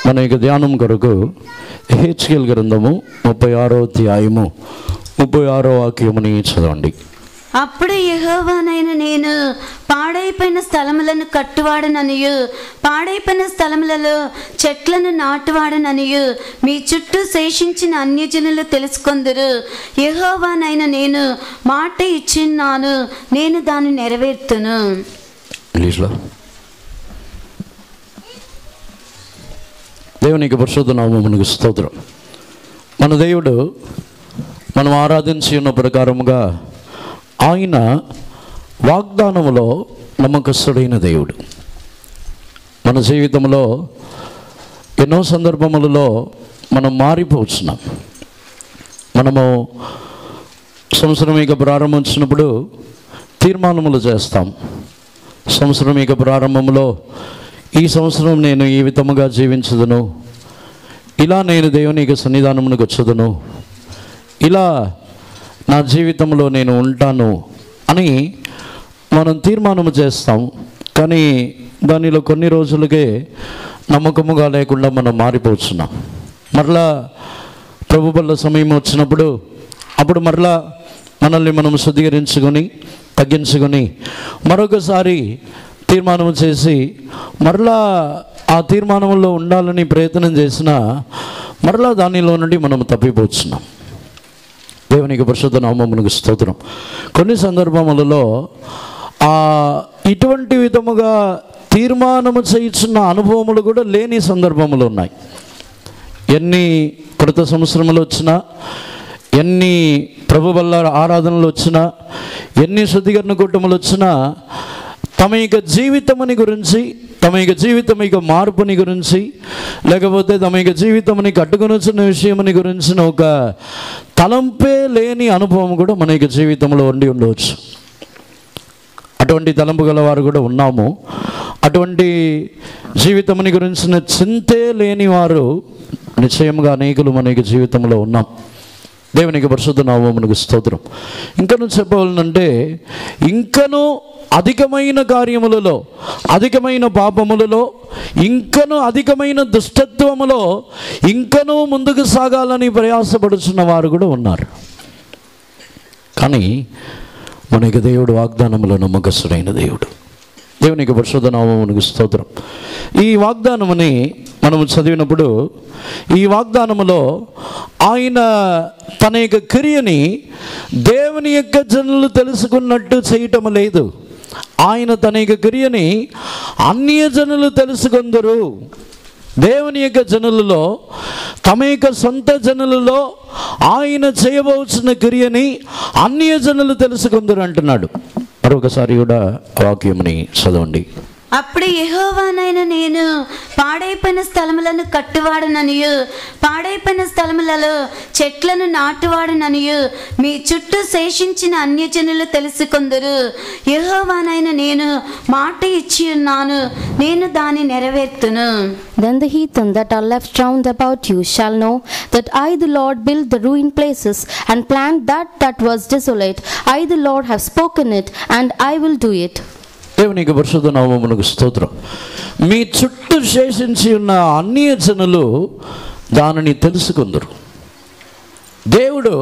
మన యొక్క ధ్యానం కొరకు హెచ్కేల్ గ్రంథము 36వ అధ్యాయము 36వ వాక్యముని చదవండి. అప్పుడు యెహోవానైన నేను పాడైపోయిన స్థలములను కట్టువాడననియు పాడైపోయిన స్థలములలో చెట్లను నాటువాడననియు మీ చుట్టూ శేషించిన అన్యజనులు తెలుసుకొందురు. యెహోవానైన నేను మాట ఇచ్చిన్నాను, నేను దాన్ని నెరవేర్తును. దేవునికి పరిశుద్ధ నామమునకు స్తోత్రం. మన దేవుడు మనం ఆరాధించి ఉన్న ప్రకారముగా ఆయన వాగ్దానములో నమ్మకస్తుడైన దేవుడు. మన జీవితంలో ఎన్నో సందర్భములలో మనం మారిపోతున్నాం. మనము సంవత్సరం ఇక ప్రారంభించినప్పుడు తీర్మానములు చేస్తాం. సంవత్సరం ఇక ప్రారంభంలో ఈ సంవత్సరం నేను ఈ విధముగా జీవించదును, ఇలా నేను దేవుని యొక్క సన్నిధానమునకు వచ్చదును, ఇలా నా జీవితంలో నేను ఉంటాను అని మనం తీర్మానము చేస్తాం. కానీ దానిలో కొన్ని రోజులకే నమ్మకముగా లేకుండా మనం మారిపోతున్నాం. మరలా ప్రభు బల్ల సమయం వచ్చినప్పుడు అప్పుడు మరలా మనల్ని మనం శుద్ధీకరించుకొని తగ్గించుకొని మరొకసారి తీర్మానం చేసి మరలా ఆ తీర్మానంలో ఉండాలని ప్రయత్నం చేసినా మరలా దానిలో నుండి మనం తప్పిపోతున్నాం. దేవునికి పరిశుద్ధ నామమునకు స్తోత్రం. కొన్ని సందర్భములలో ఇటువంటి విధముగా తీర్మానము చేయుచున్న అనుభవములు కూడా లేని సందర్భములు ఉన్నాయి. ఎన్ని కృత సంవత్సరములు వచ్చినా, ఎన్ని ప్రభు వల్ల ఆరాధనలు వచ్చినా, ఎన్ని శుద్ధీకరణ కూటములు వచ్చినా తమ యొక్క జీవితముని గురించి, తమ యొక్క జీవితం యొక్క మార్పుని గురించి, లేకపోతే తమ యొక్క జీవితముని కట్టుకొని వచ్చిన విషయముని గురించిన ఒక తలంపే లేని అనుభవం కూడా మన యొక్క జీవితంలో ఉండి ఉండవచ్చు. అటువంటి తలంపు గలవారు కూడా ఉన్నాము. అటువంటి జీవితముని గురించిన చింతే లేని వారు నిశ్చయముగా అనేకులు మన యొక్క జీవితంలో ఉన్నాం. దేవునికి పరిశుద్ధ నామమునకు స్తోత్రం. ఇంకనూ చెప్పవాలంటే ఇంకనూ అధికమైన కార్యములలో, అధికమైన పాపములలో, ఇంకనూ అధికమైన దుష్టత్వములో ఇంకనూ ముందుకు సాగాలని ప్రయాసపడుచున్న వారు కూడా ఉన్నారు. కానీ మనకి దేవుడు వాగ్దానములో నమ్మకస్తుడైన దేవుడు. దేవునికి పరిశుద్ధ నామమునకు స్తోత్రం. ఈ వాగ్దానముని మనము చదివినప్పుడు ఈ వాగ్దానములో ఆయన తన యొక్క క్రియని దేవుని యొక్క జనులు తెలుసుకున్నట్టు చేయటం లేదు. ఆయన తన యొక్క క్రియని అన్య జనులు తెలుసుకుందరు. దేవుని యొక్క జనులలో, తమ యొక్క సొంత జనులలో ఆయన చేయబోతున్న క్రియని అన్య జనులు తెలుసుకుందరు అంటున్నాడు. మరొకసారి కూడా వాక్యముని చదవండి. అప్పుడు యెహోవానైన నేను పాడైపోయిన స్థలములను కట్టువాడననియు పాడైపోయిన స్థలములలో చెట్లను నాటువాడననియు మీ చుట్టూ శేషించిన అన్యజనులు తెలుసుకొందురు. యెహోవానైన నేను మాట ఇచ్చి ఉన్నాను, నేను దాన్ని నెరవేర్తును. Then the heathen that are left round about you shall know that I the Lord build the ruined places and plant that was desolate. I the Lord have spoken it, and I will do it. దేవునికి పరిశుద్ధ నామమునకు స్తోత్రం. మీ చుట్టూ శేషించి ఉన్న అన్య జనులు దానిని తెలుసుకుందరు. దేవుడు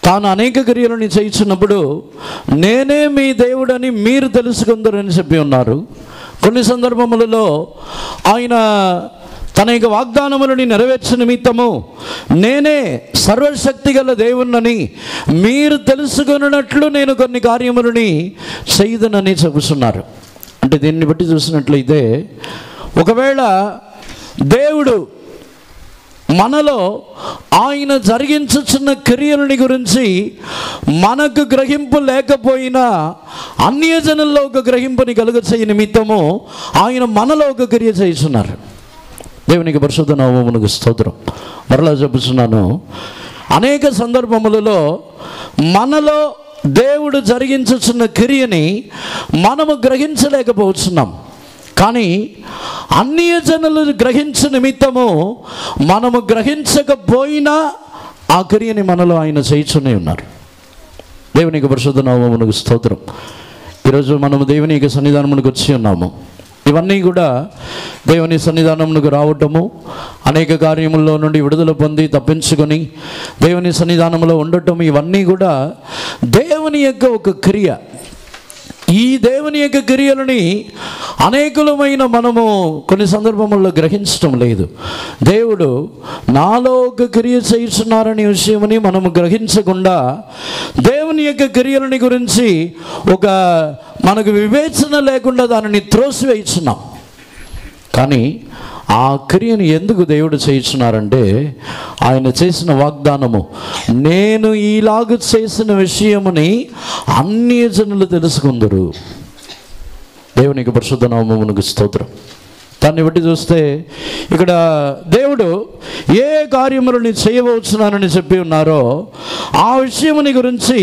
తాను అనేక క్రియలను చేయించినప్పుడు నేనే మీ దేవుడని మీరు తెలుసుకుందరు అని చెప్పి ఉన్నారు. కొన్ని సందర్భములలో ఆయన తన యొక్క వాగ్దానములని నెరవేర్చు నిమిత్తము నేనే సర్వశక్తి గల దేవుణ్ణని మీరు తెలుసుకున్నట్లు నేను కొన్ని కార్యములని చేయదనని చెబుతున్నారు. అంటే దీన్ని బట్టి చూసినట్లయితే ఒకవేళ దేవుడు మనలో ఆయన జరిగించుచున్న క్రియలని గురించి మనకు గ్రహింపు లేకపోయినా అన్యజనుల్లో ఒక గ్రహింపుని కలుగచేయ నిమిత్తము ఆయన మనలో ఒక క్రియ చేస్తున్నారు. దేవునికి పరిశుద్ధ నామమునకు స్తోత్రం. మరలా చెబుతున్నాను, అనేక సందర్భములలో మనలో దేవుడు జరిగించుచున్న క్రియని మనము గ్రహించలేకపోతున్నాం. కానీ అన్యజనులు గ్రహించు నిమిత్తము మనము గ్రహించకపోయినా ఆ క్రియని మనలో ఆయన చేయుచునే ఉన్నారు. దేవునికి పరిశుద్ధ నామమునకు స్తోత్రం. ఈరోజు మనము దేవుని యొక్క సన్నిధానమునకు వచ్చి ఉన్నాము. ఇవన్నీ కూడా దేవుని సన్నిధానంలోకి రావటము, అనేక కార్యముల్లో నుండి విడుదల పొంది తప్పించుకొని దేవుని సన్నిధానంలో ఉండటం, ఇవన్నీ కూడా దేవుని యొక్క ఒక క్రియ. ఈ దేవుని యొక్క క్రియలని అనేకులమైన మనము కొన్ని సందర్భముల్లో గ్రహించటం లేదు. దేవుడు నాలో ఒక క్రియ చేస్తున్నారనే విషయమని మనము గ్రహించకుండా దేవుని యొక్క క్రియలని గురించి ఒక మనకు వివేచన లేకుండా దానిని త్రోసివేస్తున్నాం. కానీ ఆ క్రియను ఎందుకు దేవుడు చేయించున్నారంటే, ఆయన చేసిన వాగ్దానము, నేను ఈలాగు చేసిన విషయముని అన్ని జనులు తెలుసుకుందరు. దేవునికి పరిశుద్ధ నామమునకు స్తోత్రం. దాన్ని బట్టి చూస్తే ఇక్కడ దేవుడు ఏ కార్యములని చేయవచ్చునని చెప్పి ఉన్నారో ఆ విషయముని గురించి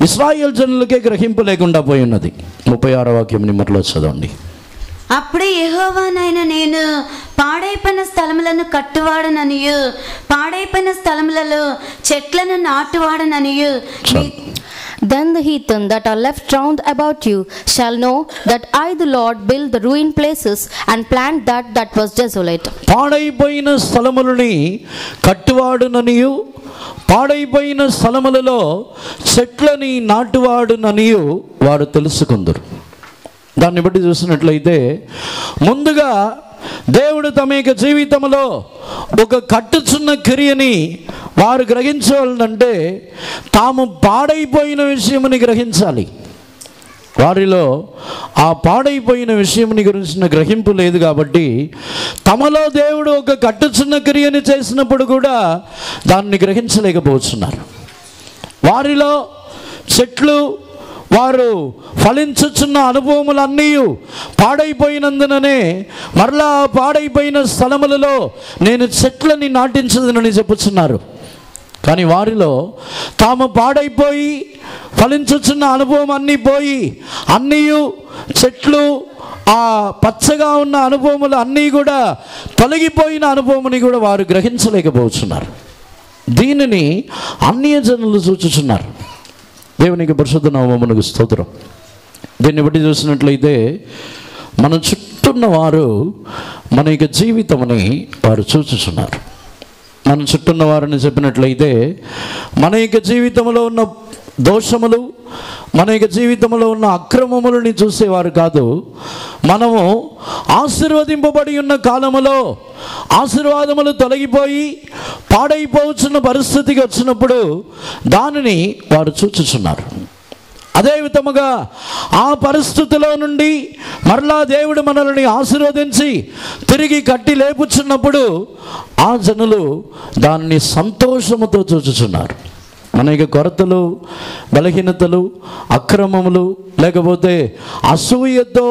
ఇశ్రాయేలు జనులకే గ్రహింపు లేకుండా పోయి ఉన్నది. 36వ వాక్యం మరలో చదవండి. అప్పుడే యెహోవానైన నేను పాడైపోయిన స్థలములను కట్టువాడననియు పాడైపోయిన స్థలములలో చెట్లను నాటువాడననియు. Then the heathen that are left round about you shall know that I the Lord build the ruined places and plant that was desolate. పాడైపోయిన స్థలములని కట్టువాడుననియు పాడైపోయిన స్థలములలో చెట్లని నాటువాడుననియు వారు తెలుసుకుందరు. దాన్ని బట్టి చూసినట్లయితే ముందుగా దేవుడు తమ యొక్క జీవితంలో ఒక కట్టుచున్న క్రియని వారు గ్రహించాలంటే తాము పాడైపోయిన విషయమని గ్రహించాలి. వారిలో ఆ పాడైపోయిన విషయముని గురించిన గ్రహింపు లేదు కాబట్టి తమలో దేవుడు ఒక కట్టుచున్న క్రియని చేసినప్పుడు కూడా దాన్ని గ్రహించలేకపోతున్నారు. వారిలో చెట్లు వారు ఫలించుచున్న అనుభవములన్నీ పాడైపోయినందుననే మరలా పాడైపోయిన స్థలములలో నేను చెట్లని నాటించదనని చెప్పుచున్నారు. కానీ వారిలో తాము పాడైపోయి ఫలించుచున్న అనుభవం అన్నీ పోయి అన్నీ చెట్లు ఆ పచ్చగా ఉన్న అనుభవములు అన్నీ కూడా తొలగిపోయిన అనుభవముని కూడా వారు గ్రహించలేకపోతున్నారు. దీనిని అన్యజనులు చూచుచున్నారు. దేవునికి పరిశుద్ధ నామమునకు స్తోత్రం. దీన్ని బట్టి చూసినట్లయితే మన చుట్టూన్న వారు మన యొక్క జీవితముని వారు చూచుచున్నారు. మన చుట్టూన్న వారిని చెప్పినట్లయితే మన యొక్క జీవితంలో ఉన్న దోషములు, మన యొక్క జీవితంలో ఉన్న అక్రమములని చూసేవారు కాదు. మనము ఆశీర్వదింపబడి ఉన్న కాలములో ఆశీర్వాదములు తొలగిపోయి పాడైపోతున్న పరిస్థితికి వచ్చినప్పుడు దానిని వారు చూచుచున్నారు. అదే విధముగా ఆ పరిస్థితిలో నుండి మరలా దేవుడు మనల్ని ఆశీర్వదించి తిరిగి కట్టి లేపుచున్నప్పుడు ఆ జనులు దానిని సంతోషముతో చూచుచున్నారు. మన యొక్క కొరతలు, బలహీనతలు, అక్రమములు, లేకపోతే అసూయతో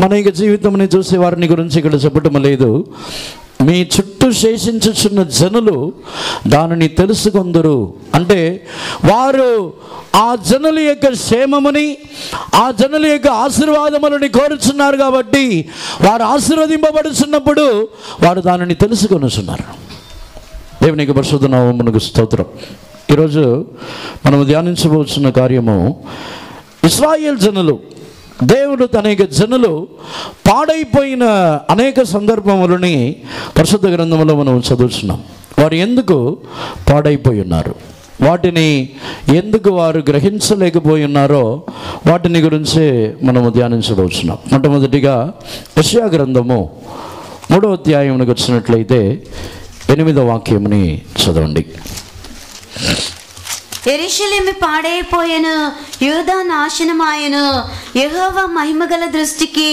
మన యొక్క జీవితంని చూసే వారిని గురించి ఇక్కడ చెప్పటం లేదు. మీ చుట్టూ శేషించుచున్న జనులు దానిని తెలుసుకొందరు. అంటే వారు ఆ జనుల యొక్క క్షేమముని, ఆ జనుల యొక్క ఆశీర్వాదములని కోరుచున్నారు కాబట్టి వారు ఆశీర్వదింపబడుచున్నప్పుడు వారు దానిని తెలుసుకొనుచున్నారు. దేవునికి పరిశుద్ధ నామమునకు స్తోత్రం. ఈరోజు మనము ధ్యానించబోతున్న కార్యము ఇశ్రాయేలు జనులు, దేవుడు తన యొక్క జనులు పాడైపోయిన అనేక సందర్భములని పరిశుద్ధ గ్రంథంలో మనం చదువుతున్నాం. వారు ఎందుకు పాడైపోయి ఉన్నారు, వాటిని ఎందుకు వారు గ్రహించలేకపోయి ఉన్నారో వాటిని గురించే మనము ధ్యానించబోతున్నాం. మొట్టమొదటిగా యెషయా గ్రంథము 3వ అధ్యాయంలోకి వచ్చినట్లయితే 8వ వాక్యముని చదవండి. యెరూషలేము పాడైపోయెను, యూదా నాశనమాయెను. యెహోవా మహిమగల దృష్టికి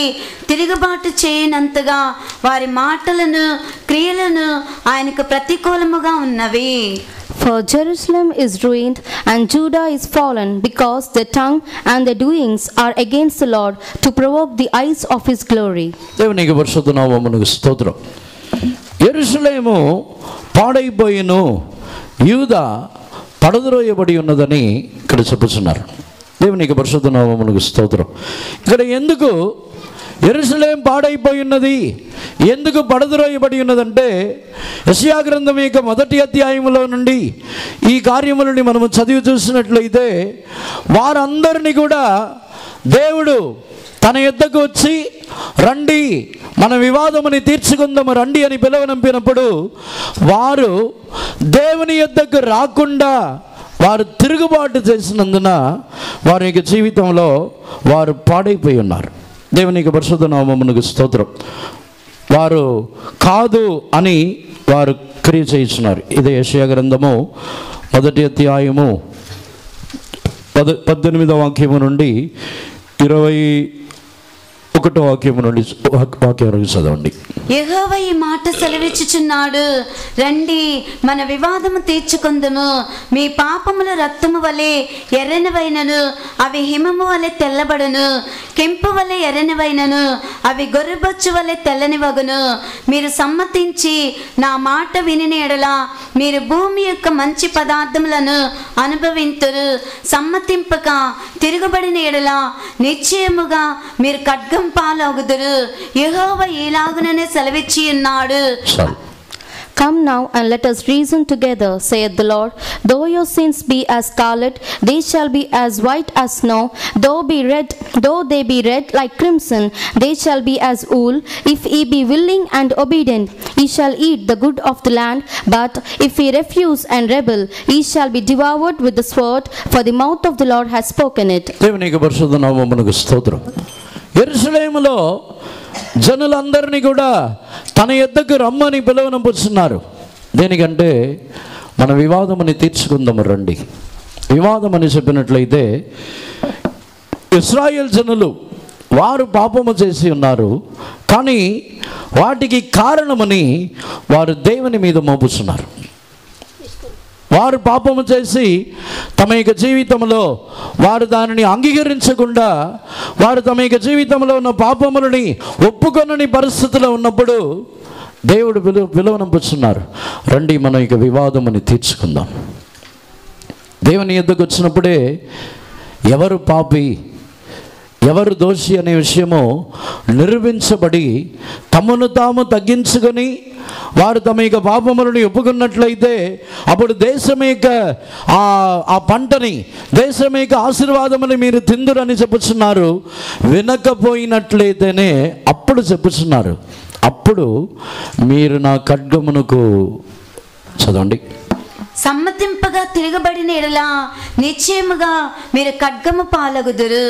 తిరుగుబాటు చేయనంతగా వారి మాటలను క్రియలను ఆయనకు ప్రతికూలముగా ఉన్నవి. For Jerusalem is ruined and Judah is fallen, because their tongue and their doings are against the Lord, to provoke the eyes of his glory. దేవునికి పరిశుద్ధ నామమునకు స్తోత్రం. యెరూషలేము పాడైపోయెను, యూదా పడద్రోయబడి ఉన్నదని ఇక్కడ చెప్పుచున్నారు. దేవునికి పరిశుద్ధ నామమునకు స్తోత్రం. ఇక్కడ ఎందుకు యెరూషలేము పాడైపోయి ఉన్నది, ఎందుకు పడద్రోయబడి ఉన్నదంటే యెషయా గ్రంథం యొక్క 1వ అధ్యాయంలో నుండి ఈ కార్యములని మనము చదివి చూసినట్లయితే వారందరినీ కూడా దేవుడు తన యొద్దకు వచ్చి రండి మన వివాదముని తీర్చుకుందాము రండి అని పిలువనంపినప్పుడు వారు దేవుని యొద్దకు రాకుండా వారు తిరుగుబాటు చేసినందున వారి యొక్క జీవితంలో వారు పాడైపోయి ఉన్నారు. దేవుని యొక్క పరిశుద్ధ నామమునకు స్తోత్రం. వారు కాదు అని వారు క్రియ చేస్తున్నారు. ఇదే యెషయా గ్రంథము 1వ అధ్యాయము 18వ వాక్యము నుండి 21వ వాక్యము నుండి వాక్యం చదవండి. యెహోవా ఈ మాట సెలవిచ్చుచున్నాడు, రండి మన వివాదము తీర్చుకుందుము. మీ పాపముల రక్తము వలె ఎర్రనివైనను అవి హిమము వలె తెల్లబడును, కెంపు వలె ఎర్రనివైనను అవి గొర్రెబొచ్చు వలె తెల్లనివగును. మీరు సమ్మతించి నా మాట వినిన ఎడల మీరు భూమి యొక్క మంచి పదార్థములను అనుభవింతురు. సమ్మతింపక తిరుగుబడిన ఎడల నిశ్చయముగా మీరు ఖడ్గం పాలగుదురు. యెహోవా ఇలాగుననే సెలవిచ్చి ఉన్నాడు. Come now and let us reason together, saith the Lord. Though your sins be as scarlet, they shall be as white as snow. Though they be red like crimson, they shall be as wool. If ye be willing and obedient, ye shall eat the good of the land. But if ye refuse and rebel, ye shall be devoured with the sword, for the mouth of the Lord has spoken it. దేవునికి పరిశుద్ధ నామమునకు స్తోత్రం. యెరూషలేములో జనులందరినీ కూడా తన యొద్దకు రమ్మని పిలువనంపుతున్నారు. దేనికంటే మన వివాదముని తీర్చుకుందాము రండి. వివాదం అని చెప్పినట్లయితే ఇశ్రాయేల్ జనులు వారు పాపము చేసి ఉన్నారు, కానీ వాటికి కారణమని వారు దేవుని మీద మోపుతున్నారు. వారు పాపము చేసి తమ యొక్క జీవితంలో వారు దానిని అంగీకరించకుండా వారు తమ యొక్క జీవితంలో ఉన్న పాపములని ఒప్పుకొనని పరిస్థితిలో ఉన్నప్పుడు దేవుడు పిలువనంపుతున్నారు, రండి మనం ఇక వివాదముని తీర్చుకుందాం. దేవుని యొద్దకు వచ్చినప్పుడే ఎవరు పాపి ఎవరు దోషి అనే విషయము నిరూపించబడి తమను తాము తగ్గించుకొని వారు తమ యొక్క పాపములను ఒప్పుకున్నట్లయితే అప్పుడు దేశం యొక్క ఆ పంటని దేశం యొక్క ఆశీర్వాదముని మీరు తిందురని చెప్పుచున్నారు. వినకపోయినట్లయితేనే అప్పుడు చెప్పుచున్నారు, అప్పుడు మీరు నా ఖడ్గమునకు చదవండి. సమ్మతింపగా తిరగబడిన ఎడల నిశ్చయముగా మీరు ఖడ్గము పాలగుదురు.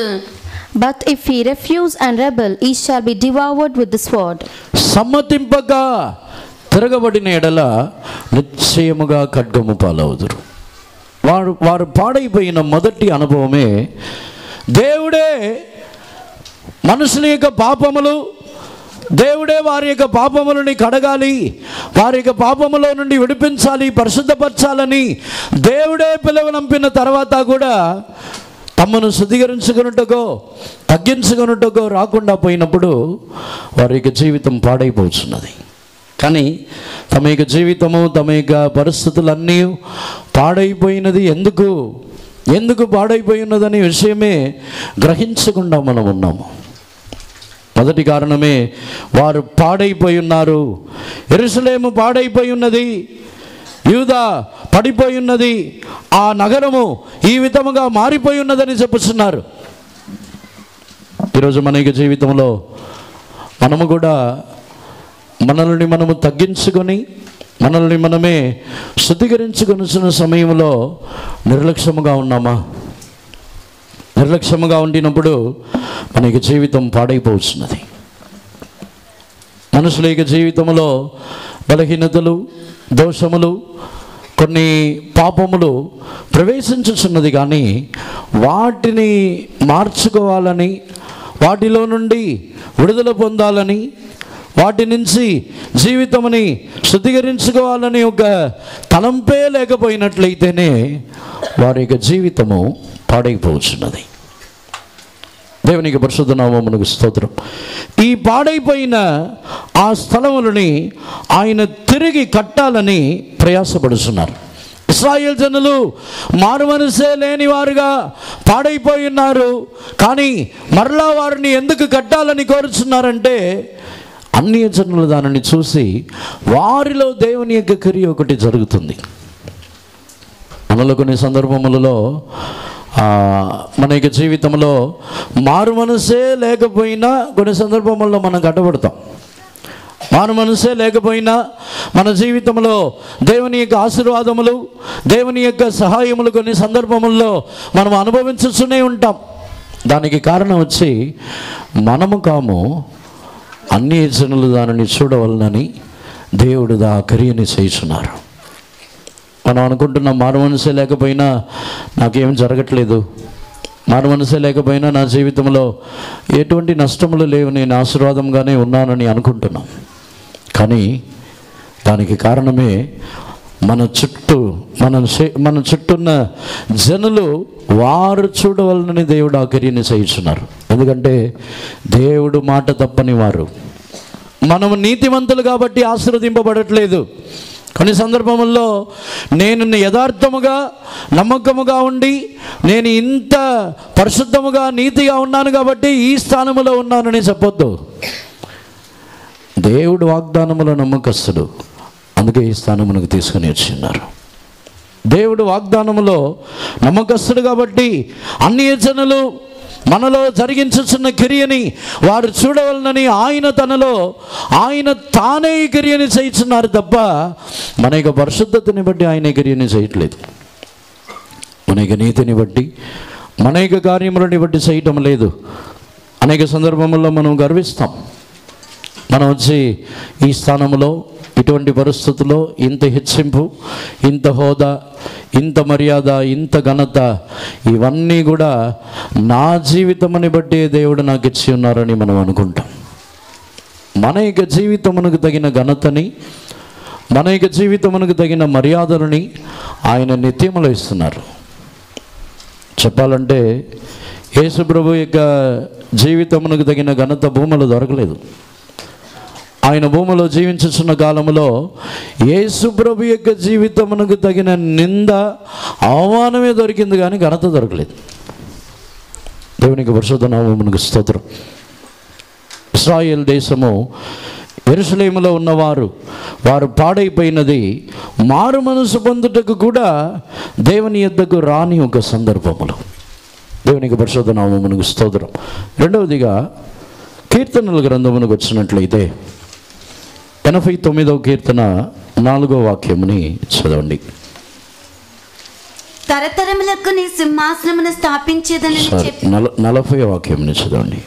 But if ye refuse and rebel, ye shall be devoured with the sword. సమ్మతింపగా తిరగబడిన ఎడల నిశ్చయముగా ఖడ్గము పాలవుదురు. వారు పాడైపోయిన మొదటి అనుభవమే దేవుడే మనుషుల యొక్క పాపములు, దేవుడే వారి యొక్క పాపములని కడగాలి, వారి యొక్క పాపములో నుండి విడిపించాలి, పరిశుద్ధపరచాలని దేవుడే పిలువనంపిన తర్వాత కూడా తమను శుద్ధీకరించుకున్నట్టుకో తగ్గించుకున్నట్టుకో రాకుండా పోయినప్పుడు వారి యొక్క జీవితం పాడైపోతున్నది. కానీ తమ యొక్క జీవితము తమ యొక్క పరిస్థితులన్నీ పాడైపోయినది ఎందుకు పాడైపోయినదనే విషయమే గ్రహించకుండా మనం ఉన్నాము. మొదటి కారణమే వారు పాడైపోయి ఉన్నారు. యెరూషలేము పాడైపోయి ఉన్నది, యూదా పడిపోయి ఉన్నది, ఆ నగరము ఈ విధముగా మారిపోయి ఉన్నదని చెప్పుచున్నారు. ఈరోజు మన యొక్క జీవితంలో మనము కూడా మనల్ని మనము తగ్గించుకొని మనల్ని మనమే శుద్ధీకరించుకొనిసిన సమయంలో నిర్లక్ష్యముగా ఉన్నామా? నిర్లక్ష్యముగా ఉండినప్పుడు మన యొక్క జీవితం పాడైపోతున్నది. మనుషుల యొక్క జీవితంలో బలహీనతలు, దోషములు, కొన్ని పాపములు ప్రవేశించుచున్నది, కానీ వాటిని మార్చుకోవాలని, వాటిలో నుండి విడుదల పొందాలని, వాటి నుంచి జీవితముని శుద్ధీకరించుకోవాలని ఒక తలంపే లేకపోయినట్లయితేనే వారి యొక్క జీవితము పాడైపోతున్నది. దేవునికి పరిశుద్ధ నామమునకు స్తోత్రం. ఈ పాడైపోయిన ఆ స్థలములని ఆయన తిరిగి కట్టాలని ప్రయాసపడుతున్నారు. ఇశ్రాయేల్ జనులు మారుమనసే లేని వారుగా పాడైపోయి ఉన్నారు, కానీ మరలా వారిని ఎందుకు కట్టాలని కోరుచున్నారంటే అన్య జనులు దానిని చూసి వారిలో దేవుని యొక్క క్రియ ఒకటి జరుగుతుంది. మనలో కొన్ని సందర్భములలో మన యొక్క జీవితంలో మారు మనసే లేకపోయినా కొన్ని సందర్భంలో మనం కట్టబడతాం. మారు మనసే లేకపోయినా మన జీవితంలో దేవుని యొక్క ఆశీర్వాదములు, దేవుని యొక్క సహాయములు కొన్ని సందర్భముల్లో మనం అనుభవించుతూనే ఉంటాం. దానికి కారణం వచ్చి మనము కాము, అన్ని జనులు దానిని చూడవలనని దేవుడు దా క్రియని చేస్తున్నారు. మనం అనుకుంటున్నాం మారు మనసే లేకపోయినా నాకేం జరగట్లేదు, మారు మనసే లేకపోయినా నా జీవితంలో ఎటువంటి నష్టములు లేవు, నేను ఆశీర్వాదంగానే ఉన్నానని అనుకుంటున్నాం. కానీ దానికి కారణమే మన చుట్టూన్న జనులు వారు చూడవలనని దేవుడు ఆ క్రియని చేస్తున్నారు. ఎందుకంటే దేవుడు మాట తప్పని వారు. మనము నీతిమంతులు కాబట్టి ఆశీర్వదింపబడట్లేదు. కొన్ని సందర్భముల్లో నేను యథార్థముగా నమ్మకముగా ఉండి నేను ఇంత పరిశుద్ధముగా నీతిగా ఉన్నాను కాబట్టి ఈ స్థానములో ఉన్నానని చెప్పొద్దు. దేవుడు వాగ్దానములో నమ్మకస్తుడు, అందుకే ఈ స్థానమునకు తీసుకుని వచ్చిన్నారు. దేవుడు వాగ్దానములో నమ్మకస్తుడు కాబట్టి అన్ని జనులు మనలో జరిగించుచున్న క్రియని వారు చూడవలనని ఆయన తానే ఈ క్రియని చేస్తున్నారు తప్ప మన యొక్క పరిశుద్ధతని బట్టి ఆయన క్రియని చేయట్లేదు. మన యొక్క నీతిని బట్టి, మన యొక్క కార్యములని బట్టి చేయటం లేదు. అనేక సందర్భముల్లో మనం గర్విస్తాం. మనం వచ్చి ఈ స్థానంలో ఇటువంటి పరిస్థితుల్లో ఇంత హెచ్చింపు, ఇంత హోదా, ఇంత మర్యాద, ఇంత ఘనత, ఇవన్నీ కూడా నా జీవితముని బట్టి దేవుడు నాకు ఇచ్చి ఉన్నారని మనం అనుకుంటాం. మన యొక్క జీవితమునకు తగిన ఘనతని, మన యొక్క జీవితమునకు తగిన మర్యాదలని ఆయన నిత్యములో ఇస్తున్నారు. చెప్పాలంటే యేసు ప్రభు యొక్క జీవితమునకు తగిన ఘనత భూమిలో దొరకలేదు. ఆయన భూమిలో జీవించుతున్న కాలంలో యేసు ప్రభు యొక్క జీవితమునకు తగిన నింద, అవమానమే దొరికింది, కానీ ఘనత దొరకలేదు. దేవునికి పరిశుద్ధ నామమునకు స్తోత్రం. ఇశ్రాయేలు దేశము, యెరూషలేములో ఉన్నవారు పాడైపోయినది మారు మనసు పొందుటకు కూడా దేవుని యొద్దకు రాని ఒక సందర్భములో. దేవునికి పరిశుద్ధ నామమునకు స్తోత్రం. రెండవదిగా కీర్తనల గ్రంథమునకు వచ్చినట్లయితే 89వ కీర్తన 4వ వాక్యముని చదవండి. తరతరములకు నీ సింహాసనమును స్థాపించేదని 40వ వాక్యముని చదవండి.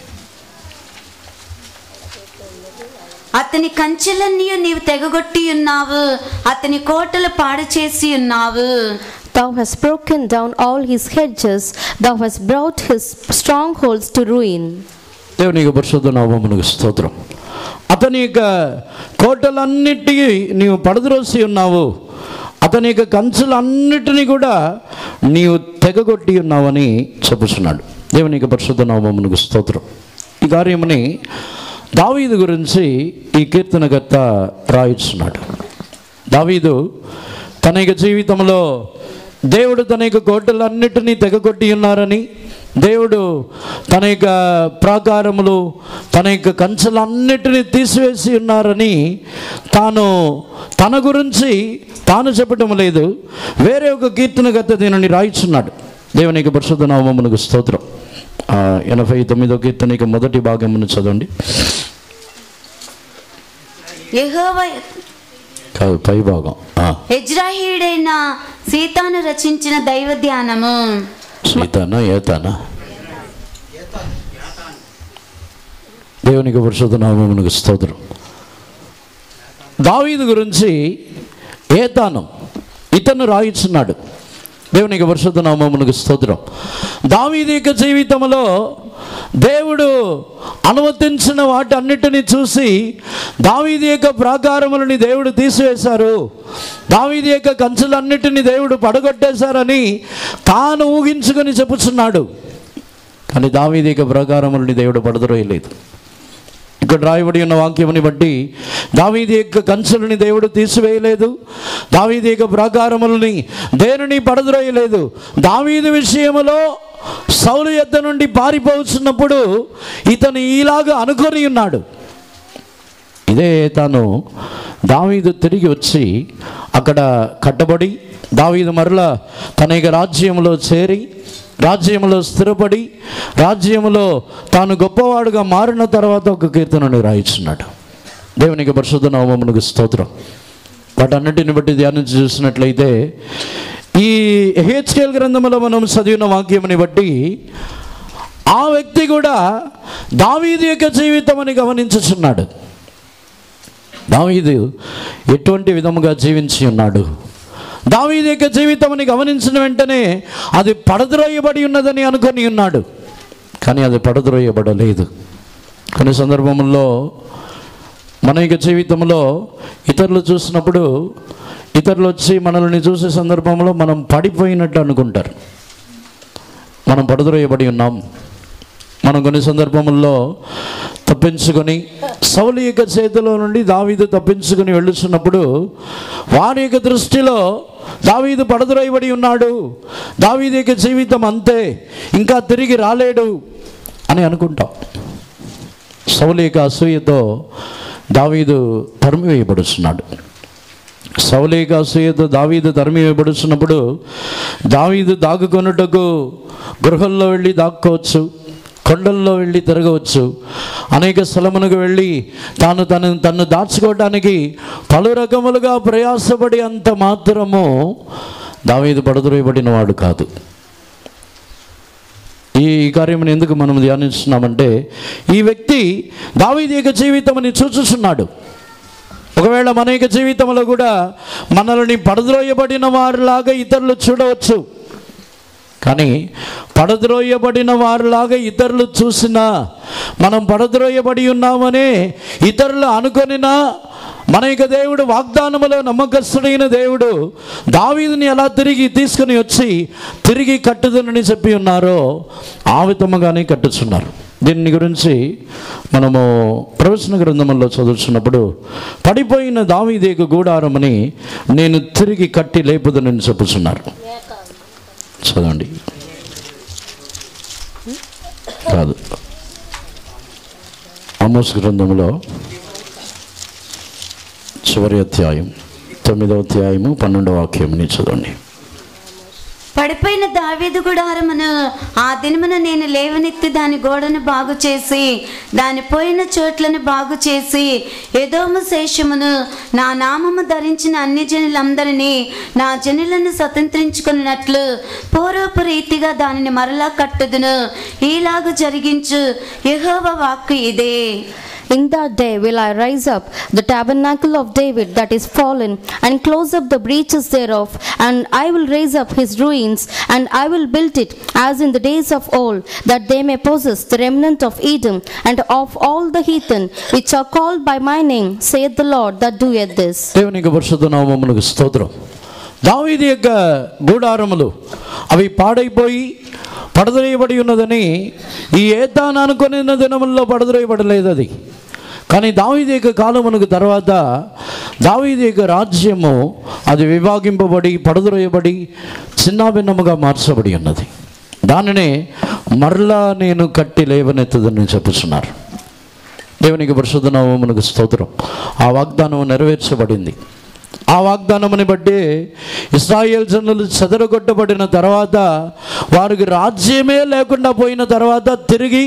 అతని కంచెలన్నీ నీవు తెగగొట్టి ఉన్నావు, అతని కోటలు పాడు చేసి ఉన్నావు. Thou hast broken down all his hedges, thou hast brought his strongholds to ruin. దేవునికి పరిశుద్ధ నామమునకు స్తోత్రం. అతని యొక్క కోటలన్నిటికీ నీవు పడద్రోసి ఉన్నావు, అతని యొక్క కంచులన్నిటినీ కూడా నీవు తెగగొట్టి ఉన్నావని చెప్పుచున్నాడు. దేవునికి పరిశుద్ధ నామమునకు స్తోత్రం. ఈ కార్యముని దావీదు గురించి ఈ కీర్తనకర్త రాయిస్తున్నాడు. దావీదు తన యొక్క జీవితంలో దేవుడు తన యొక్క కోటలన్నిటినీ తెగగొట్టి ఉన్నారని, దేవుడు తన యొక్క ప్రాకారములు, తన యొక్క కంచెలన్నిటినీ తీసివేసి ఉన్నారని తన గురించి తాను చెప్పటం లేదు, వేరే ఒక కీర్తనకర్త దీనిని రాయిచున్నాడు. దేవునికి పరిశుద్ధ నామమునకు స్తోత్రం. 89వ కీర్తన మొదటి భాగమును చదవండి. యెహోవా పై భాగం. యెజ్రాహీయుడైన సీతాను రచించిన దైవ ధ్యానము. ఏతానా? దేవునికి పరిశుద్ధ నామమునకు స్తోత్రం. దావీదు గురించి ఏతాను ఇతను రాయిచున్నాడు. దేవునికి పరిశుద్ధ నామమునకు స్తోత్రం. దావీదు యొక్క జీవితంలో దేవుడు అనుమతించిన వాటన్నిటిని చూసి దావీదు యొక్క ప్రాకారములని దేవుడు తీసివేశారు, దావీదు యొక్క కంచెలన్నిటిని దేవుడు పడగొట్టేశారని తాను ఊహించుకొని చెప్పుచున్నాడు. కానీ దావీదు యొక్క ప్రాకారములని దేవుడు పడద్రోయలేదు. ఇక్కడ రాయబడి ఉన్న వాక్యముని బట్టి దావీదు యొక్క కంచెలని దేవుడు తీసివేయలేదు, దావీదు యొక్క ప్రాకారములని దేనిని పడద్రోయలేదు. దావీదు విషయములో సౌలు యొద్ద నుండి పారిపోతున్నప్పుడు ఇతను ఇలాగా అనుకొని ఉన్నాడు. ఇదే తాను దావీదు తిరిగి వచ్చి అక్కడ కట్టబడి దావీదు మరలా తన యొక్క రాజ్యంలో చేరి రాజ్యములో స్థిరపడి రాజ్యములో తాను గొప్పవాడుగా మారిన తర్వాత ఒక కీర్తనని రాయించున్నాడు. దేవునికి పరిశుద్ధ నామమునకు స్తోత్రం. వాటన్నిటిని బట్టి ధ్యానించి చూసినట్లయితే ఈ యెహెజ్కేలు గ్రంథంలో మనం చదివిన వాక్యముని బట్టి ఆ వ్యక్తి కూడా దావీదు యొక్క జీవితం అని గమనించుచున్నాడు. దావీదు ఎటువంటి విధముగా జీవించి ఉన్నాడు, దావీదు యొక్క జీవితం అని గమనించిన వెంటనే అది పడద్రోయబడి ఉన్నదని అనుకొని ఉన్నాడు. కానీ అది పడద్రోయబడలేదు. కొన్ని సందర్భంలో మన యొక్క జీవితంలో ఇతరులు చూసినప్పుడు, ఇతరులు వచ్చి మనల్ని చూసే సందర్భంలో మనం పడిపోయినట్టు అనుకుంటారు. మనం పడద్రోయబడి ఉన్నాం. మనం కొన్ని సందర్భముల్లో తప్పించుకొని సౌలు యొక్క చేతిలో నుండి దావీదు తప్పించుకొని వెళ్ళుచున్నప్పుడు వారి యొక్క దృష్టిలో దావీదు పడద్రోయబడి ఉన్నాడు, దావీదు యొక్క జీవితం అంతే, ఇంకా తిరిగి రాలేడు అని అనుకుంటాం. సౌలు యొక్క అసూయతో దావీదు తరిమివేయబడుచున్నాడు. సౌలు యొక్క అసూయతో దావీదు తరిమివేయబడుచున్నప్పుడు దావీదు దాగుకొనుటకు గృహంలో వెళ్ళి దాక్కోవచ్చు, కొండల్లో వెళ్ళి తిరగవచ్చు, అనేక స్థలములకు వెళ్ళి తను దాచుకోవడానికి పలు రకములుగా ప్రయాసపడి అంత మాత్రము దావీదు పడద్రోయబడిన వాడు కాదు. ఈ కార్యం ఎందుకు మనం ధ్యానిస్తున్నామంటే ఈ వ్యక్తి దావీదు యొక్క జీవితం అని చూచుచున్నాడు. ఒకవేళ మన యొక్క జీవితంలో కూడా మనల్ని పడద్రోయబడిన వారిలాగా ఇతరులు చూడవచ్చు. కానీ పడద్రోయబడిన వారిలాగా ఇతరులు చూసినా, మనం పడద్రోయబడి ఉన్నామనే ఇతరులు అనుకొనినా, మన యొక్క దేవుడు వాగ్దానములో నమ్మకస్తుడైన దేవుడు దావీదుని ఎలా తిరిగి తీసుకుని వచ్చి తిరిగి కట్టుదనని చెప్పి ఉన్నారో ఆ విధముగానే కట్టుచున్నారు. దీని గురించి మనము ప్రవచన గ్రంథంలో చదువుతున్నప్పుడు పడిపోయిన దావీదు యొక్క గూడారమని నేను తిరిగి కట్టి లేపుదనని చెప్పుచున్నారు. చదవండి. కాదు, ఆమోస్ గ్రంథంలో చివరి అధ్యాయం 9వ అధ్యాయము 12వ వాక్యంని చదవండి. పడిపోయిన దావీదు గుడారమును ఆ దినమున నేను లేవనెత్తి దాని గోడను బాగు చేసి దాని పోయిన చోట్లను బాగు చేసి ఎదోము శేషమును నా నామము ధరించిన అన్ని జనులందరినీ నా జనులను స్వతంత్రించుకున్నట్లు పూర్వపు రీతిగా దానిని మరలా కట్టుదును. ఈలాగు జరిగించు యెహోవా వాక్కు ఇదే. In that day will I raise up the tabernacle of David that is fallen, and close up the breaches thereof, and I will raise up his ruins, and I will build it as in the days of old, that they may possess the remnant of Edom, and of all the heathen which are called by my name, saith the Lord that doeth this. దేవునికి పరిశుద్ధ నామమునకు స్తోత్రం. దావీదు యొక్క గూడారములు అవి పాడైపోయి పడద్రోయబడి ఉన్నదని ఈ ఏతాను అనుకున్న దినముల్లో పడద్రోయబడలేదు అది. కానీ దావీదు యొక్క కాలమునకు తర్వాత దావీదు యొక్క రాజ్యము అది విభాగింపబడి పడద్రోయబడి చిన్నాభిన్నముగా మార్చబడి ఉన్నది. దానినే మరలా నేను కట్టి లేవనెత్తదని చెప్పుచున్నారు. దేవునికి పరిశుద్ధ నామమునకు స్తోత్రం. ఆ వాగ్దానం నెరవేర్చబడింది. ఆ వాగ్దానముని బట్టి ఇశ్రాయేల్ జనులు చెదరగొట్టబడిన తర్వాత, వారికి రాజ్యమే లేకుండా పోయిన తర్వాత తిరిగి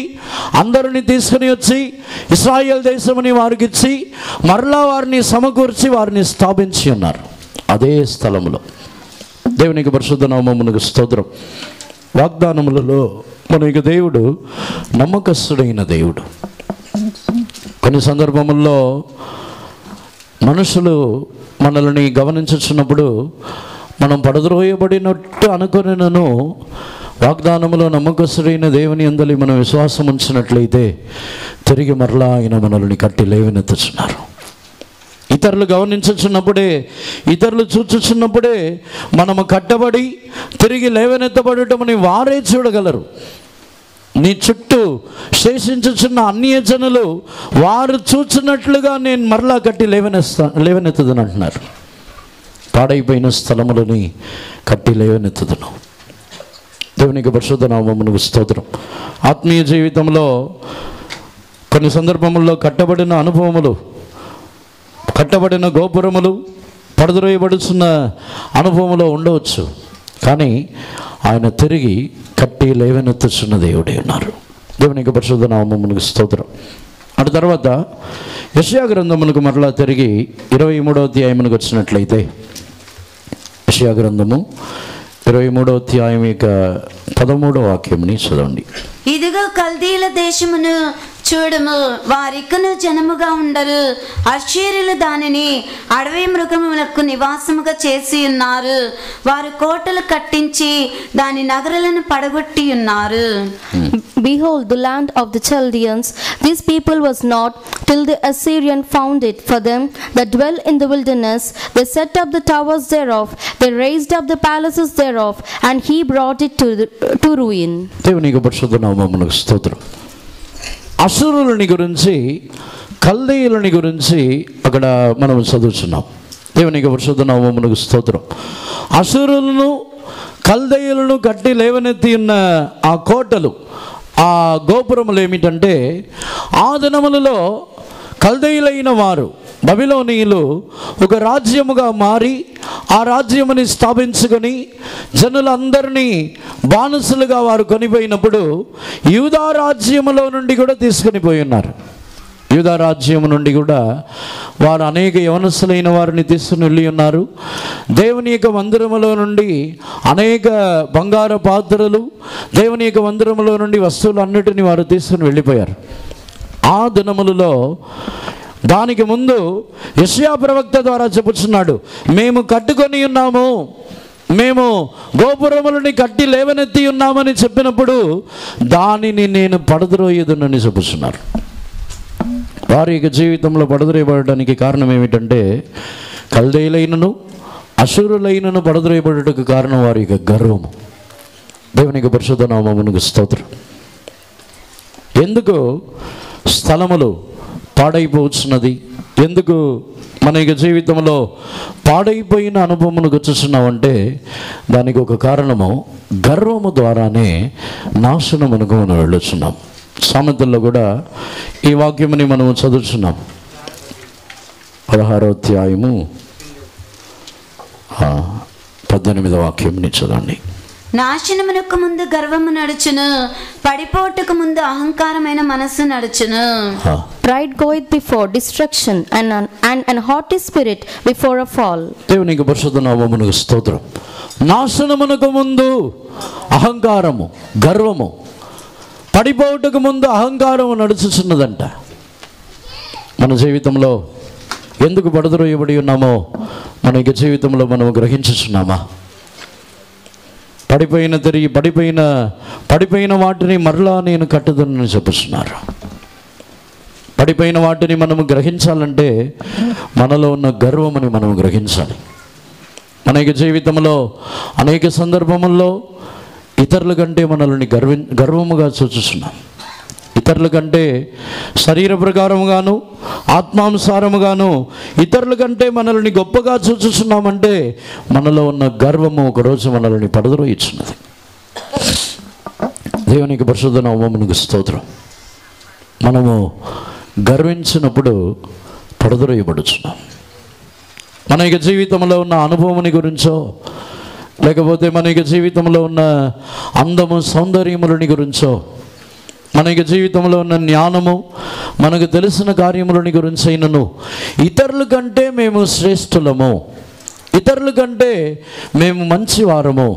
అందరిని తీసుకుని వచ్చి ఇశ్రాయేల్ దేశముని వారికి ఇచ్చి మరలా వారిని సమకూర్చి వారిని స్థాపించి ఉన్నారు అదే స్థలములో. దేవునికి పరిశుద్ధ నామమునకు స్తోత్రం. వాగ్దానములలో మనకి దేవుడు నమ్మకస్తుడైన దేవుడు. కొన్ని సందర్భముల్లో మనుషులు మనల్ని గమనించుచున్నప్పుడు మనం పడద్రోయబడినట్టు అనుకునేనను వాగ్దానములో నమ్మకస్తుడైన దేవుని యందలి మనం విశ్వాసం ఉంచినట్లయితే తిరిగి మరలా ఆయన మనల్ని కట్టి లేవనెత్తుచున్నారు. ఇతరులు గమనించుచున్నప్పుడే, ఇతరులు చూచుచున్నప్పుడే మనము కట్టబడి తిరిగి లేవనెత్తబడటమని వారే చూడగలరు. నీ చుట్టూ శేషించుచున్న అన్య జనులు వారు చూచినట్లుగా నేను మరలా కట్టి లేవనెత్తుదని అంటున్నారు. పాడైపోయిన స్థలములని కట్టి లేవనెత్తుదును. దేవునికి పరిశుద్ధ నామమునకు స్తోత్రం. ఆత్మీయ జీవితంలో కొన్ని సందర్భముల్లో కట్టబడిన అనుభవములు, కట్టబడిన గోపురములు పడద్రోయబడుతున్న అనుభవములో ఉండవచ్చు. కానీ ఆయన తిరిగి కట్టి కట్టి లేవనెత్తుచున్న దేవుడే ఉన్నారు. దేవునికి పరిశుద్ధ నామమునకు స్తోత్రం. అటు తర్వాత యెషయా గ్రంథమునకు మరలా తిరిగి 23వ అధ్యాయమునకు వచ్చినట్లయితే, యెషయా గ్రంథము 23వ అధ్యాయం 13వ వాక్యంని చదవండి. ఇదిగో కల్దీల దేశమును చూడము, వారిక్కను జనముగా ఉండరు. అశ్షూరులు దానిని అడవి మృగములకు నివాసముగా చేసి ఉన్నారు. వారు కోటలు కట్టించి దాని నగరులను పడగొట్టి ఉన్నారు. Behold, the land of the Chaldeans, this people was not, till the Assyrian found it for them that dwell in the wilderness. They set up the towers thereof, they raised up the palaces thereof, and he brought it to ruin. దేవునికి పరిశుద్ధ నామమునకు స్తోత్రం. అసురులని గురించి, కల్దీయులని గురించి అక్కడ మనం చదువుతున్నాం. దేవునికి పరిశుద్ధ నామమునకు స్తోత్రం. అసురులను, కల్దీయులను కట్టి లేవనెత్తి ఉన్న ఆ కోటలు, ఆ గోపురములు ఏమిటంటే, ఆ దినములలో కల్దీయులైన వారు, బబిలోనీయులు ఒక రాజ్యముగా మారి ఆ రాజ్యముని స్థాపించుకొని జనులందరినీ బానిసలుగా వారు కొనిపోయినప్పుడు యూదా రాజ్యములో నుండి కూడా తీసుకొని పోయి ఉన్నారు. యూదా రాజ్యము నుండి కూడా వారు అనేక యవనస్తులైన వారిని తీసుకుని వెళ్ళి ఉన్నారు. దేవుని యొక్క మందిరములో నుండి అనేక బంగారు పాత్రలు, దేవుని యొక్క మందిరములో నుండి వస్తువులు అన్నిటిని వారు తీసుకుని వెళ్ళిపోయారు. ఆ దినములలో దానికి ముందు యెషయా ప్రవక్త ద్వారా చెప్పుచున్నాడు, మేము కట్టుకొని ఉన్నాము, మేము గోపురములని కట్టి లేవనెత్తి ఉన్నామని చెప్పినప్పుడు దానిని నేను పడద్రోయదునని చెప్పుచున్నారు. వారి యొక్క జీవితంలో పడద్రోయబడడానికి కారణం ఏమిటంటే, కల్దీయులైనను అశూరులైనను పడద్రోయబడటకు కారణం వారి యొక్క గర్వము. దేవునికి పరిశుద్ధ నామమునకు స్తోత్రం. ఎందుకు స్థలములు పాడైపోవచ్చున్నది, ఎందుకు మన యొక్క జీవితంలో పాడైపోయిన అనుభవమును వచ్చుచున్నామంటే దానికి ఒక కారణము గర్వము ద్వారానే నాశనమునకు మనం వెళ్ళుచున్నాం. సామెతల్లో కూడా ఈ వాక్యముని మనం చదువుతున్నాం. 16వ అధ్యాయము 18వ వాక్యంని చదవండి. నాశనమునకు ముందు గర్వము నడుచును, పడిపోటుకు ముందు అహంకారమైన మనస్సు నడుచును. Pride goeth before destruction, and an haughty spirit before a fall. దేవునికి పరిశుద్ధ నామమునకు స్తోత్రం. నాశనమునకు ముందు అహంకారము, గర్వము, పడిపోటుకు ముందు అహంకారము నడుచుచున్నదంట. మన జీవితంలో ఎందుకు పడద్రోయబడి ఉన్నామో మన యొక్క జీవితంలో మనం గ్రహించుచున్నామా? పడిపోయిన వాటిని మరలా నేను కట్టుదనని చెప్పుచున్నారు. పడిపోయిన వాటిని మనము గ్రహించాలంటే మనలో ఉన్న గర్వమని మనం గ్రహించాలి. మన యొక్క జీవితంలో అనేక సందర్భముల్లో ఇతరుల కంటే మనల్ని గర్వముగా చూస్తున్నాం. ఇతరుల కంటే శరీర ప్రకారముగాను ఆత్మానుసారముగాను ఇతరుల కంటే మనల్ని గొప్పగా చూస్తున్నామంటే మనలో ఉన్న గర్వము ఒకరోజు మనల్ని పడద్రోయిస్తున్నది. దేవునికి పరిశుద్ధ నామమునకు స్తోత్రం. మనము గర్వించినప్పుడు పడద్రోయబడుచున్నాం. మన యొక్క జీవితంలో ఉన్న అనుభవముని గురించో, లేకపోతే మన యొక్క జీవితంలో ఉన్న అందము సౌందర్యములని గురించో, మన యొక్క జీవితంలో ఉన్న జ్ఞానము, మనకు తెలిసిన కార్యములని గురించి అయినను ఇతరుల కంటే మేము శ్రేష్ఠులము, ఇతరుల కంటే మేము మంచివారము,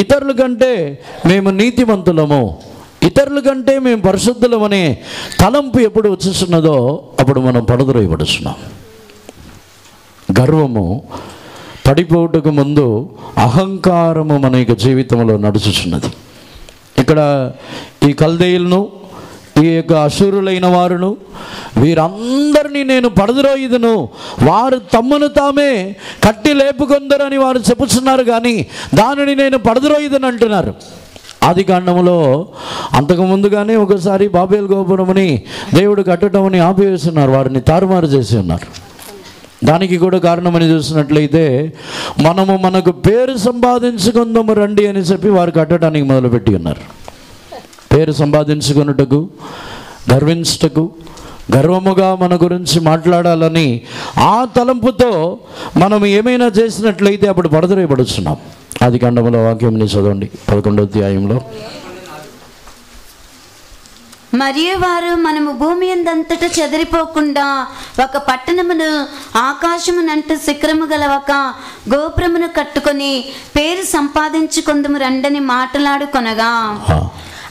ఇతరుల కంటే మేము నీతిమంతులము, ఇతరుల కంటే మేము పరిశుద్ధులమనే తలంపు ఎప్పుడు వచ్చేస్తున్నదో అప్పుడు మనం పడద్రోయబడుతున్నాం. గర్వము పడిపోవటకు ముందు అహంకారము మన యొక్క జీవితంలో నడుచుచున్నది. ఇక్కడ ఈ కల్దీయులను, ఈ యొక్క అశూరులైన వారును, వీరందరినీ నేను పడద్రోయుదును, వారు తమ్మును తామే కట్టి లేపుకొందరని వారు చెప్పుచున్నారు, కానీ దానిని నేను పడద్రోయుదును అంటున్నారు. ఆది కాండములో అంతకు ముందుగానే ఒకసారి బాబేల్ గోపురముని దేవుడు కట్టడమని ఆపివేస్తున్నారు, వారిని తారుమారు చేసి ఉన్నారు. దానికి కూడా కారణమని చూసినట్లయితే మనకు పేరు సంపాదించుకుందాము రండి అని చెప్పి వారు కట్టడానికి మొదలుపెట్టి ఉన్నారు. పేరు సంపాదించుకున్నటకు, గర్వించుటకు, గర్వముగా మన గురించి మాట్లాడాలని ఆ తలంపుతో మనం ఏమైనా చేసినట్లయితే అప్పుడు పడద్రోయబడుతున్నాం. ఆది కాండములో వాక్యంని చదవండి 11వ అధ్యాయంలో. మరియు వారు మనము భూమి అందంతటా చెదిరిపోకుండా ఒక పట్టణమును ఆకాశమునంటూ శిఖరము గల ఒక గోపురమును కట్టుకొని పేరు సంపాదించుకొందుము రండని మాట్లాడుకొనగా.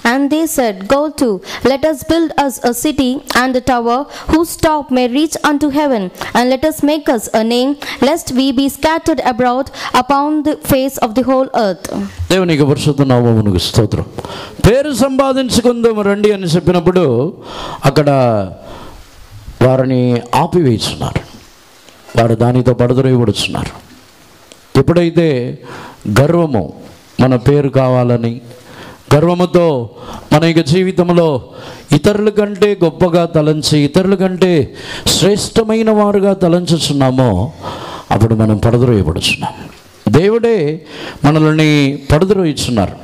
And they said, Go to, let us build us a city and a tower, whose top may reach unto heaven, and let us make us a name, lest we be scattered abroad upon the face of the whole earth. దేవునికి పరిశుద్ధ నామమునకు స్తోత్రం. పేరు సంపాదించుకుందాం రండి అని చెప్పినప్పుడు అక్కడ వారిని ఆపివేస్తున్నారు, వారు దానితో పడదొరయబడుతున్నారు. ఎప్పుడైతే గర్వము మన పేరు కావాలని, గర్వముతో మన యొక్క జీవితంలో ఇతరుల కంటే గొప్పగా తలంచి, ఇతరుల కంటే శ్రేష్టమైన వారుగా తలంచుచున్నామో అప్పుడు మనం పడద్రోయబడుచున్నాం. దేవుడే మనల్ని పడద్రోయిస్తున్నారు.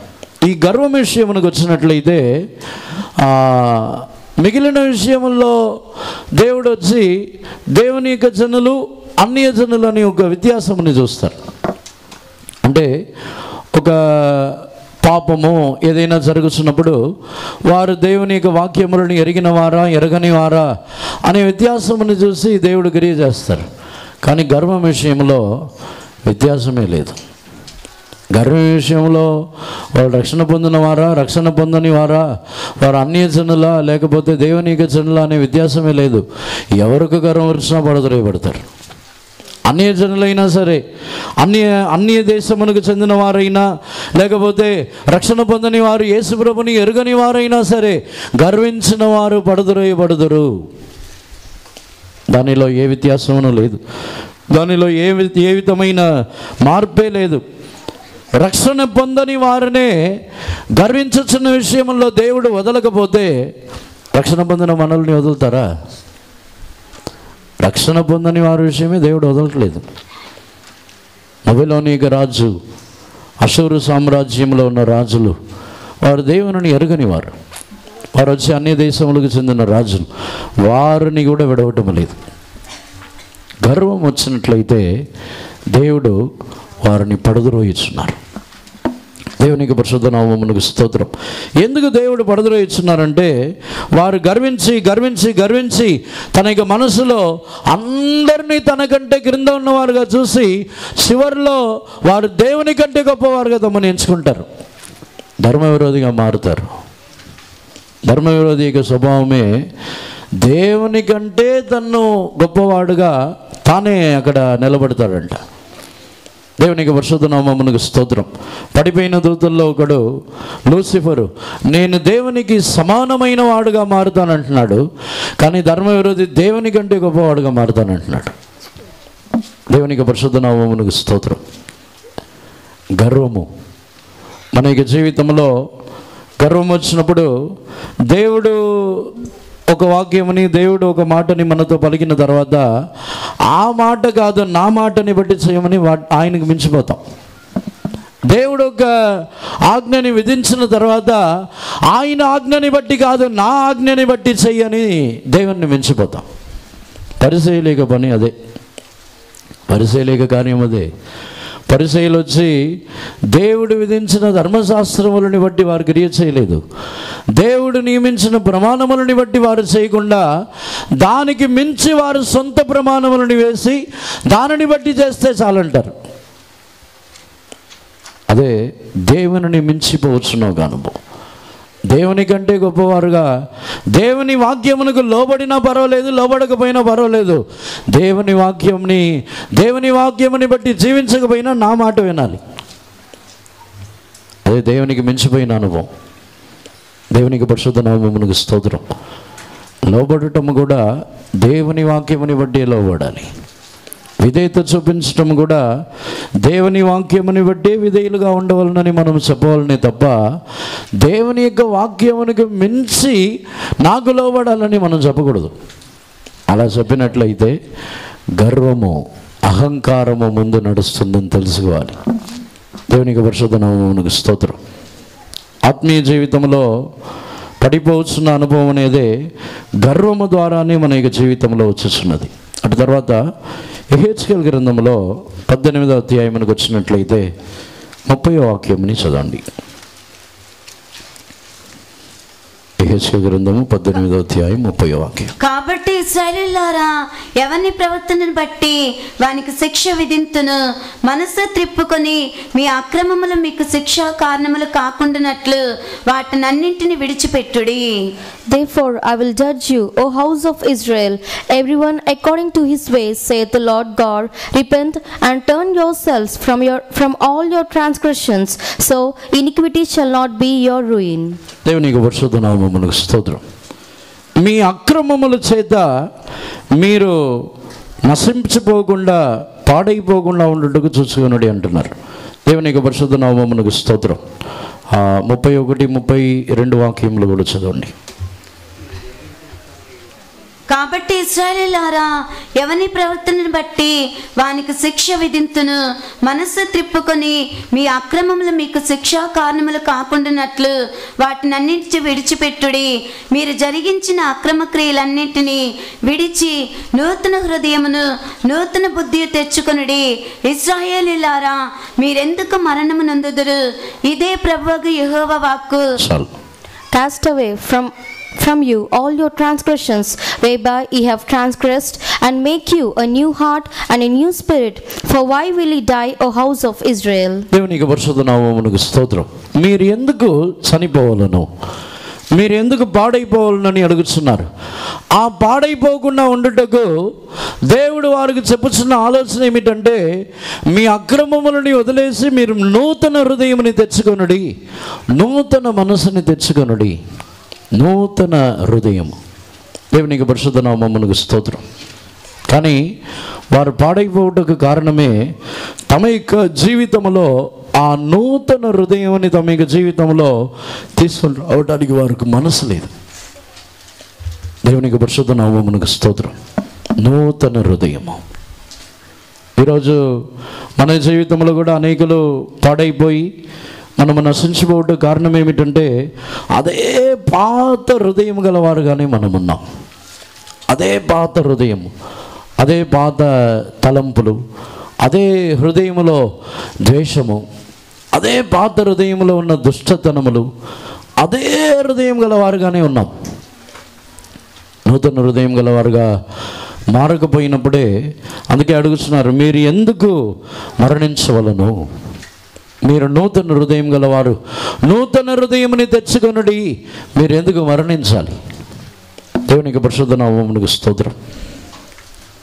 ఈ గర్వం విషయమునకు వచ్చినట్లయితే మిగిలిన విషయముల్లో దేవుడు వచ్చి దేవుని యొక్క జనులు, అన్య జనులు అని ఒక వ్యత్యాసముని చూస్తారు. అంటే ఒక పాపము ఏదైనా జరుగుతున్నప్పుడు వారు దేవుని యొక్క వాక్యములను ఎరిగిన వారా ఎరగని వారా అనే వ్యత్యాసముని చూసి దేవుడు తెలియజేస్తారు. కానీ గర్వం విషయంలో వ్యత్యాసమే లేదు. గర్వం విషయంలో వారు రక్షణ పొందిన వారా రక్షణ పొందని వారా, వారు అన్య జనులా లేకపోతే దేవుని యొక్క జనులా అనే వ్యత్యాసమే లేదు. ఎవరికి గర్వం వచ్చినా పడదొరయబడతారు. అన్య జనులైనా సరే, అన్య దేశమునకు చెందిన వారైనా లేకపోతే రక్షణ పొందని వారు, యేసు ప్రభుని ఎరుగని వారైనా సరే, గర్వించిన వారు పడదొరయబడుదురు. దానిలో ఏ వ్యత్యాసమును లేదు, దానిలో ఏ విధమైన మార్పే లేదు. రక్షణ పొందని వారినే గర్వించుచున్న విషయంలో దేవుడు వదలకపోతే రక్షణ పొందిన మనల్ని వదులుతారా? రక్షణ పొందని వారి విషయమే దేవుడు వదలట్లేదు. బబిలోనియ రాజు, అషూరు సామ్రాజ్యంలో ఉన్న రాజులు, వారు దేవుని ఎరుగని వారు, వారు వచ్చి అన్య దేశములకు చెందిన రాజులు, వారిని కూడా విడవటం లేదు. గర్వం వచ్చినట్లయితే దేవుడు వారిని పడద్రోయిస్తున్నారు. దేవునికి పరిశుద్ధ నామమునకు స్తోత్రం. ఎందుకు దేవుడు పడద్రోయిస్తున్నారంటే వారు గర్వించి గర్వించి గర్వించి తన యొక్క మనసులో అందరినీ తనకంటే క్రింద ఉన్నవారుగా చూసి చివరిలో వారు దేవుని కంటే గొప్పవారుగా తమను ఎంచుకుంటారు, ధర్మ విరోధిగా మారుతారు. ధర్మ విరోధి యొక్క స్వభావమే దేవుని కంటే తన్ను గొప్పవాడుగా తానే అక్కడ నిలబడతాడంట. దేవునికి పరిశుద్ధ నామమునకు స్తోత్రం. పడిపోయిన దూతల్లో ఒకడు లూసిఫరు, నేను దేవునికి సమానమైన వాడుగా మారుతానంటున్నాడు, కానీ ధర్మ విరోధి దేవుని కంటే గొప్పవాడుగా మారుతానంటున్నాడు. దేవునికి పరిశుద్ధ నామమునకు స్తోత్రం. గర్వము మన యొక్క జీవితంలో గర్వం వచ్చినప్పుడు దేవుడు ఒక వాక్యముని, దేవుడు ఒక మాటని మనతో పలికిన తర్వాత ఆ మాట కాదు నా మాటని బట్టి చేయమని ఆయనకు మించిపోతాం. దేవుడు ఒక ఆజ్ఞని విధించిన తర్వాత ఆయన ఆజ్ఞని బట్టి కాదు నా ఆజ్ఞని బట్టి చెయ్యని దేవుణ్ణి మించిపోతాం. పరిచయలేక పని అదే, పరిచయలేక కార్యం అదే. పరిసయ్యులు వచ్చి దేవుడు విధించిన ధర్మశాస్త్రములని బట్టి వారు క్రియ చేయలేదు, దేవుడు నియమించిన ప్రమాణములని బట్టి వారు చేయకుండా దానికి మించి వారు సొంత ప్రమాణములని వేసి దానిని బట్టి చేస్తే చాలంటారు. అదే దేవుని మించిపోవచ్చునో గానుభవం. దేవుని కంటే గొప్పవారుగా దేవుని వాక్యమునకు లోబడినా పర్వాలేదు, లోబడకపోయినా పర్వాలేదు, దేవుని వాక్యముని బట్టి జీవించకపోయినా నా మాట వినాలి. అదే దేవునికి మించిపోయిన అనుభవం. దేవునికి పరిశుద్ధ నామమునకు స్తోత్రం. లోబడటము కూడా దేవుని వాక్యముని బట్టి లోబడాలి. విధేయత చూపించటం కూడా దేవుని వాక్యముని బట్టి విధేయులుగా ఉండవాలని మనం చెప్పవాలనే తప్ప దేవుని యొక్క వాక్యమునికి మించి నాకు లోబడాలని మనం చెప్పకూడదు. అలా చెప్పినట్లయితే గర్వము, అహంకారము ముందు నడుస్తుందని తెలుసుకోవాలి. దేవునికి పరిశుద్ధ నామమునకు స్తోత్రం. ఆత్మీయ జీవితంలో పడిపోవచ్చున్న అనుభవం అనేది గర్వము ద్వారానే మన యొక్క జీవితంలో వచ్చేస్తున్నది. అటు తర్వాత యెహెజ్కేలు గ్రంథంలో 18వ అధ్యాయమునకు వచ్చినట్లయితే 30వ వాక్యంని చదవండి. యెహెజ్కేలు గ్రంథము 18వ అధ్యాయం 30వ వాక్యం. కాబట్టి ఇశ్రాయేలీయులారా, ఎవని ప్రవర్తనను బట్టి వానికి శిక్ష విధింతును. మనసు త్రిప్పుకొని మీ అక్రమములు మీకు శిక్షా కారణములు కాకుండానట్లు వాటినన్నింటిని విడిచిపెట్టుడి. Therefore I will judge you, O house of Israel, everyone according to his ways, saith the Lord God. Repent and turn yourselves from all your transgressions, so iniquity shall not be your ruin. దేవునికి పరిశుద్ధ నామమునకు స్తోత్రం. మీ అక్రమముల చేత మీరు నశించిపోకుండా పాడైపోకుండా ఉండటకు చూసుకునడి అంటున్నారు. దేవునికి పరిశుద్ధ నామమునకు స్తోత్రం. 31, 32 వాక్యములు కూడా చదవండి. కాబట్టి ఇశ్రాయేలీయులారా, ఎవని ప్రవర్తనను బట్టి వానికి శిక్ష విధింతును. మనస్సు త్రిప్పుకొని మీ అక్రమములు మీకు శిక్షా కారణములు కాకుండానట్లు వాటినన్నింటి విడిచిపెట్టుడి. మీరు జరిగించిన అక్రమ క్రియలన్నింటినీ విడిచి నూతన హృదయమును నూతన బుద్ధి తెచ్చుకొనుడి. ఇశ్రాయేలీయులారా, మీరెందుకు మరణము నొందుదురు? ఇదే ప్రభువగు యెహోవా వాక్కు. Cast away from you all your transgressions whereby ye have transgressed, and make you a new heart and a new spirit. For why will ye die, O house of Israel? దేవునికి పరిశుద్ధ నామమునకు స్తోత్రం. మీరు ఎందుకు చనిపోవాలను, మీరు ఎందుకు పాడైపోవాలని అడుగుతున్నారు. ఆ పాడైపోకుండా ఉండుటకు దేవుడు వారికి చెప్పుచున్న ఆలోచన ఏమిటంటే, మీ అక్రమములని వదిలేసి మీరు నూతన హృదయముని తెచ్చుకొనుడి, నూతన మనసుని తెచ్చుకొనుడి. నూతన హృదయము. దేవునికి పరిశుద్ధ నామమునకు స్తోత్రం. కానీ వారు పాడైపోవటకు కారణమే తమ యొక్క జీవితంలో ఆ నూతన హృదయాన్ని తమ యొక్క జీవితంలో తీసుకొని రావడానికి వారికి మనసు లేదు. దేవునికి పరిశుద్ధ నామమునకు స్తోత్రం. నూతన హృదయము. ఈరోజు మన జీవితంలో కూడా అనేకులు పాడైపోయి మనము నశించిపోవటం కారణం ఏమిటంటే, అదే పాత హృదయం గలవారుగానే మనమున్నాం. అదే పాత హృదయం, అదే పాత తలంపులు, అదే హృదయములో ద్వేషము, అదే పాత హృదయంలో ఉన్న దుష్టతనములు, అదే హృదయం గలవారుగానే ఉన్నాం. నూతన హృదయం గలవారుగా మారకపోయినప్పుడే అందుకే అడుగుతున్నారు, మీరు ఎందుకు మరణించవలను? మీరు నూతన హృదయం గలవారు, నూతన హృదయముని తెచ్చుకొనుడి. మీరు ఎందుకు మరణించాలి? దేవునికి పరిశుద్ధ నామమునకు స్తోత్రం.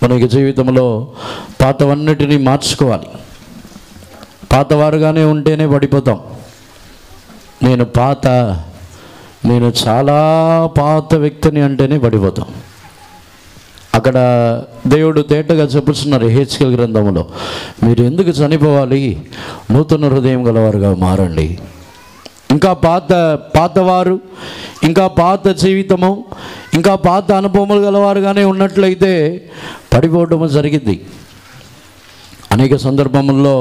మన యొక్క జీవితంలో పాతవన్నిటినీ మార్చుకోవాలి. పాతవారుగానే ఉంటేనే పడిపోతాం. నేను చాలా పాత వ్యక్తిని అంటేనే పడిపోతాం. అక్కడ దేవుడు తేటగా చెప్పుతున్నారు యెహెజ్కేలు గ్రంథంలో, మీరు ఎందుకు చనిపోవాలి? నూతన హృదయం గలవారుగా మారండి. ఇంకా పాతవారు, ఇంకా పాత జీవితము, ఇంకా పాత అనుభవములు గలవారుగానే ఉన్నట్లయితే పడిపోవటం జరిగింది. అనేక సందర్భముల్లో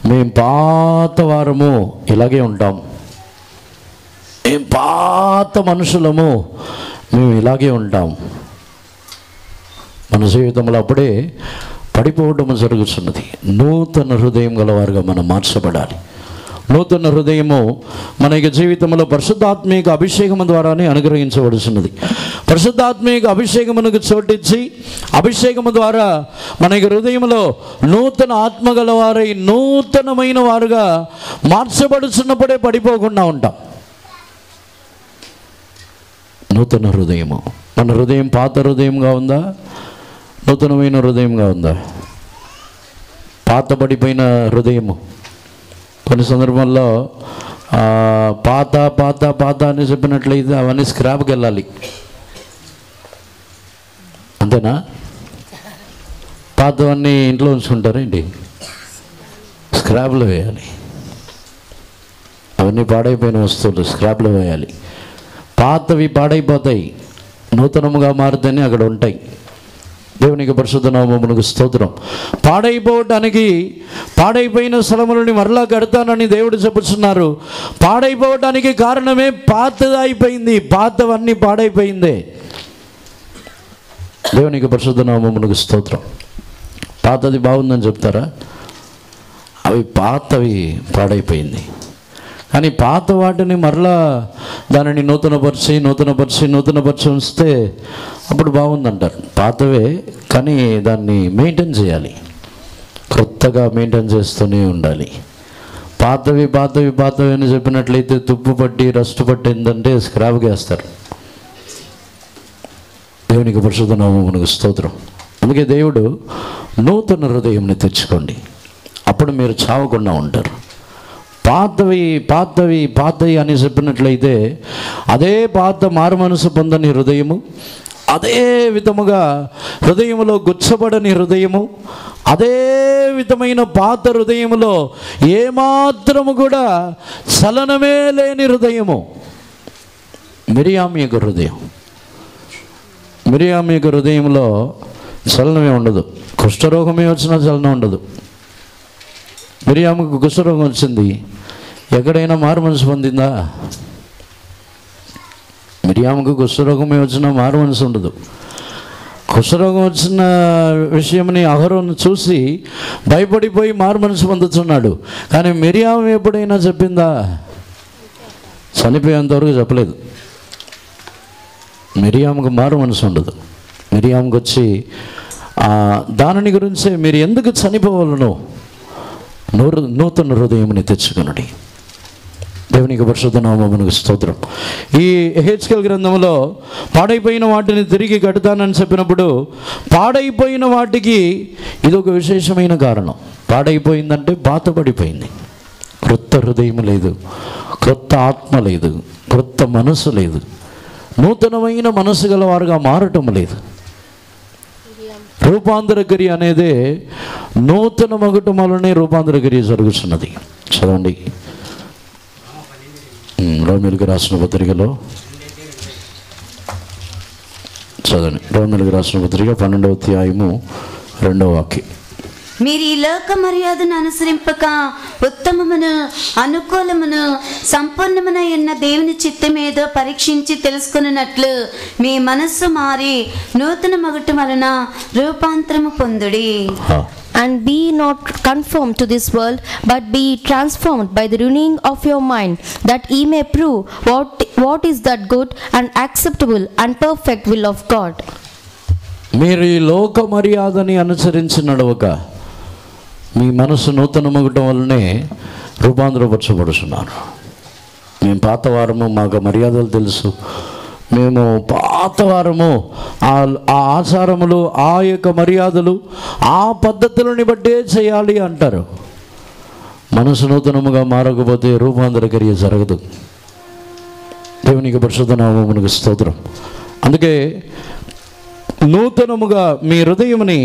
మేము పాతవారము ఇలాగే ఉంటాం, మేము పాత మనుషులము, మేము ఇలాగే ఉంటాం. మన జీవితంలో అప్పుడే పడిపోవడం జరుగుతున్నది. నూతన హృదయం గలవారుగా మనం మార్చబడాలి. నూతన హృదయము మన యొక్క జీవితంలో పరిశుద్ధాత్మీక అభిషేకము ద్వారానే అనుగ్రహించబడుతున్నది. పరిశుద్ధాత్మీక అభిషేకమునకు చోటిచ్చి అభిషేకము ద్వారా మన యొక్క హృదయంలో నూతన ఆత్మ గలవారై నూతనమైన వారుగా మార్చబడుతున్నప్పుడే పడిపోకుండా ఉంటాం. నూతన హృదయము. మన హృదయం పాత హృదయంగా ఉందా, నూతనమైన హృదయంగా ఉందా? పాతబడిపోయిన హృదయము. కొన్ని సందర్భాల్లో పాత పాత పాత అని చెప్పినట్లయితే అవన్నీ స్క్రాప్కి వెళ్ళాలి. అంతేనా? పాతవన్నీ ఇంట్లో ఉంచుకుంటారేంటి? స్క్రాప్లో వేయాలి. అవన్నీ పాడైపోయిన వస్తువులు స్క్రాప్లో వేయాలి. పాతవి పాడైపోతాయి, నూతనముగా మారితేనే అక్కడ ఉంటాయి. దేవునికి పరిశుద్ధ నామమునకు స్తోత్రం. పాడైపోవటానికి పాడైపోయిన స్థలములని మరలా కడతానని దేవుడు చెప్పుచున్నారు. పాడైపోవటానికి కారణమే పాతది అయిపోయింది, పాతవన్నీ పాడైపోయిందే. దేవునికి పరిశుద్ధ నామమునకు స్తోత్రం. పాతది బాగుందని చెప్తారా? అవి పాతవి పాడైపోయింది. కానీ పాత వాటిని మరలా దానిని నూతనపరిచి ఉంచితే అప్పుడు బాగుందంటారు. పాతవే కానీ దాన్ని మెయింటైన్ చేయాలి, కొత్తగా మెయింటైన్ చేస్తూనే ఉండాలి. పాతవి అని చెప్పినట్లయితే తుప్పు పట్టి రస్టు పట్టిందంటే స్క్రాప్గా వేస్తారు. దేవునికి పరిశుద్ధ నామమునకు స్తోత్రం. అందుకే దేవుడు నూతన హృదయంని తెచ్చుకోండి, అప్పుడు మీరు చావకుండా ఉంటారు. పాతవి అని చెప్పినట్లయితే అదే పాత మారు మనసు పొందని హృదయము, అదే విధముగా హృదయములో గుచ్చబడని హృదయము, అదే విధమైన పాత హృదయములో ఏమాత్రము కూడా చలనమే లేని హృదయము. మిరియాము యొక్క హృదయంలో చలనమే ఉండదు. కుష్ఠరోగమే వచ్చినా చలనం ఉండదు. మిరియాముకు కుష్ఠరోగం వచ్చింది, ఎక్కడైనా మారు మనసు పొందిందా? మిరియాముకు కుష్ఠరోగమే వచ్చినా మారు మనసు ఉండదు. కుష్ఠరోగం వచ్చిన విషయంని అహరోను చూసి భయపడిపోయి మారు మనసు పొందుతున్నాడు. కానీ మిరియాము ఎప్పుడైనా చెప్పిందా? చనిపోయేంతవరకు చెప్పలేదు. మిరియాముకు మారు మనసు ఉండదు. మిరియాముకు వచ్చి దానిని గురించే మీరు ఎందుకు చనిపోవాలను నూతన హృదయముని తెచ్చుకొనుడి. దేవునికి పరిశుద్ధ నామమునకు స్తోత్రం. ఈ యెహెజ్కేలు గ్రంథంలో పాడైపోయిన వాటిని తిరిగి కడతానని చెప్పినప్పుడు పాడైపోయిన వాటికి ఇదొక విశేషమైన కారణం. పాడైపోయిందంటే పాతబడిపోయింది, క్రొత్త హృదయం లేదు, క్రొత్త ఆత్మ లేదు, క్రొత్త మనసు లేదు, నూతనమైన మనసు గలవారుగా మారటం లేదు. రూపాంతర క్రియ అనేది నూతన మగటం వలనే రూపాంతర క్రియ జరుగుతున్నది. చదవండి రోమీయులకు రాసిన పత్రికలో, చదవండి రోమీయులకు రాసిన పత్రిక 12వ అధ్యాయము 2వ వాక్యం. మీరు ఈ లోక మర్యాదను అనుసరింపక ఉత్తమమును అనుకూలమును సంపూర్ణమున ఉన్న దేవుని చిత్తమేదో పరీక్షించి తెలుసుకున్నట్లు మీ మనస్సు మారి నూతన మగటం వలన రూపాంతరము పొందుడి. And be not conformed to this world, but be transformed by the renewing of your mind, that ye may prove what is that good and acceptable and perfect will of God. మీరు ఈ లోక మర్యాదని అనుసరించి నడవక మీ మనసు నూతన మగటం వల్లనే రూపాంతరపరచబడుతున్నారు. మేము పాతవారము, మాకు మర్యాదలు తెలుసు, మేము పాతవారము, ఆ ఆచారములు, ఆ యొక్క మర్యాదలు, ఆ పద్ధతులని బట్టే చేయాలి అంటారు. మనసు నూతనముగా మారకపోతే రూపాంతర క్రియ జరగదు. దేవునికి పరిశుద్ధ నామమునకు స్తోత్రం. అందుకే నూతనముగా మీ హృదయముని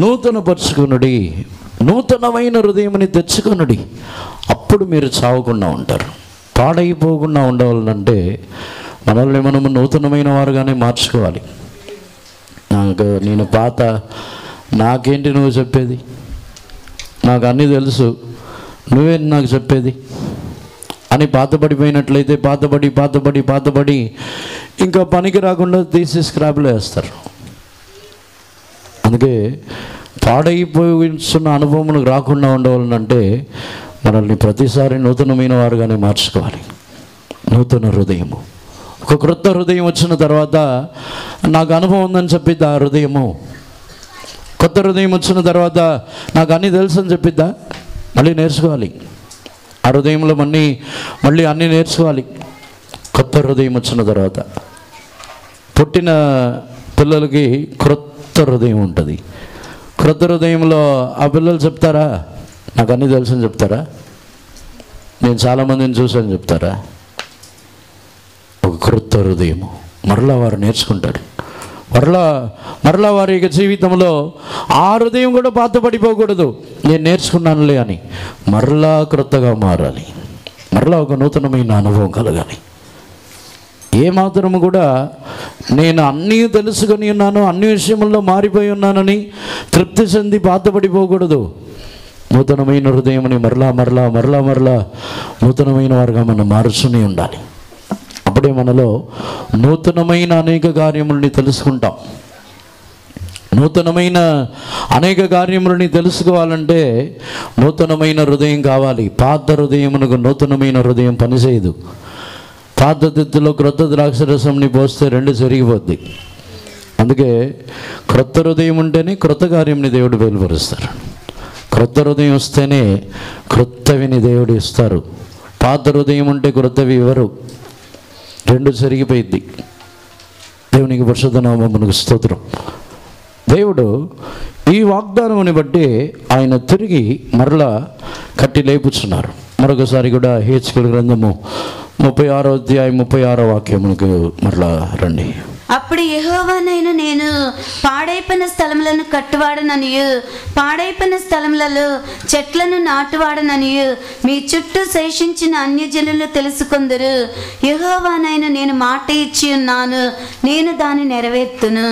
నూతనపరుచుకునుడి, నూతనమైన హృదయముని తెచ్చుకొనుడి, అప్పుడు మీరు చావకుండా ఉంటారు. పాడైపోకుండా ఉండవాలంటే మనల్ని మనము నూతనమైన వారుగానే మార్చుకోవాలి. నేను పాత, నాకేంటి నువ్వు చెప్పేది, నాకు అన్నీ తెలుసు, నువ్వేంటి నాకు చెప్పేది అని పాతబడిపోయినట్లయితే పాతబడి ఇంకా పనికి రాకుండా తీసి స్క్రాప్లో వేస్తారు. అందుకే పాడైపోయిన అనుభవములు రాకుండా ఉండవాలంటే మనల్ని ప్రతిసారి నూతనమైన వారుగానే మార్చుకోవాలి. నూతన హృదయము, ఒక క్రొత్త హృదయం వచ్చిన తర్వాత నాకు అనుభవం ఉందని చెప్పిద్దా ఆ హృదయము? కొత్త హృదయం వచ్చిన తర్వాత నాకు అన్నీ తెలుసు అని చెప్పిద్దా? మళ్ళీ నేర్చుకోవాలి. ఆ హృదయంలో మళ్ళీ అన్నీ నేర్చుకోవాలి. కొత్త హృదయం వచ్చిన తర్వాత పుట్టిన పిల్లలకి క్రొత్త హృదయం ఉంటుంది. క్రొత్త హృదయంలో ఆ పిల్లలు చెప్తారా నాకు అన్నీ తెలుసు అని చెప్తారా? నేను చాలామందిని చూసాను చెప్తారా? ఒక క్రొత్త హృదయము, మరలా వారు నేర్చుకుంటారు. మరలా వారి యొక్క జీవితంలో ఆ హృదయం కూడా పాతపడిపోకూడదు. నేను నేర్చుకున్నానులే అని మరలా క్రొత్తగా మారాలి. మరలా ఒక నూతనమైన అనుభవం కలగాలి. ఏమాత్రము కూడా నేను అన్నీ తెలుసుకొని ఉన్నాను, అన్ని విషయంలో మారిపోయి ఉన్నానని తృప్తి చెంది పాతపడిపోకూడదు. నూతనమైన హృదయమని మరలా నూతనమైన వారుగా మనం మారుస్తూనే ఉండాలి. అప్పుడే మనలో నూతనమైన అనేక కార్యములని తెలుసుకుంటాం. నూతనమైన అనేక కార్యములని తెలుసుకోవాలంటే నూతనమైన హృదయం కావాలి. పాత హృదయమునకు నూతనమైన హృదయం పనిచేయదు. పాత తిత్తులో క్రొత్త ద్రాక్షరసంని పోస్తే రెండు చెరిగిపోద్ది. అందుకే క్రొత్త హృదయం ఉంటేనే క్రొత్త కార్యంని దేవుడు బయలుపరుస్తారు. క్రొత్త హృదయం వస్తేనే క్రొత్తవిని దేవుడు ఇస్తారు. పాత హృదయం ఉంటే క్రొత్తవి ఇవ్వరు, రెండు చెరిగిపోయిద్ది. దేవునికి పరిశుద్ధ నామమునకు స్తోత్రం. దేవుడు ఈ వాగ్దానముని బట్టి ఆయన తిరిగి మరలా కట్టి లేపుచున్నారు. మరొకసారి కూడా హెచ్కేల్ గ్రంథము 36వ అధ్యాయం 36వ వాక్యమునకు మరలా రండి. అప్పుడు యెహోవానైన నేను పాడైపోయిన స్థలములను కట్టువాడననియు పాడైపోయిన స్థలములలో చెట్లను నాటువాడననియు మీ చుట్టూ శేషించిన అన్యజనులు తెలుసుకొందరు. యెహోవానైన నేను మాట ఇచ్చి ఉన్నాను, నేను దాన్ని నెరవేర్తును.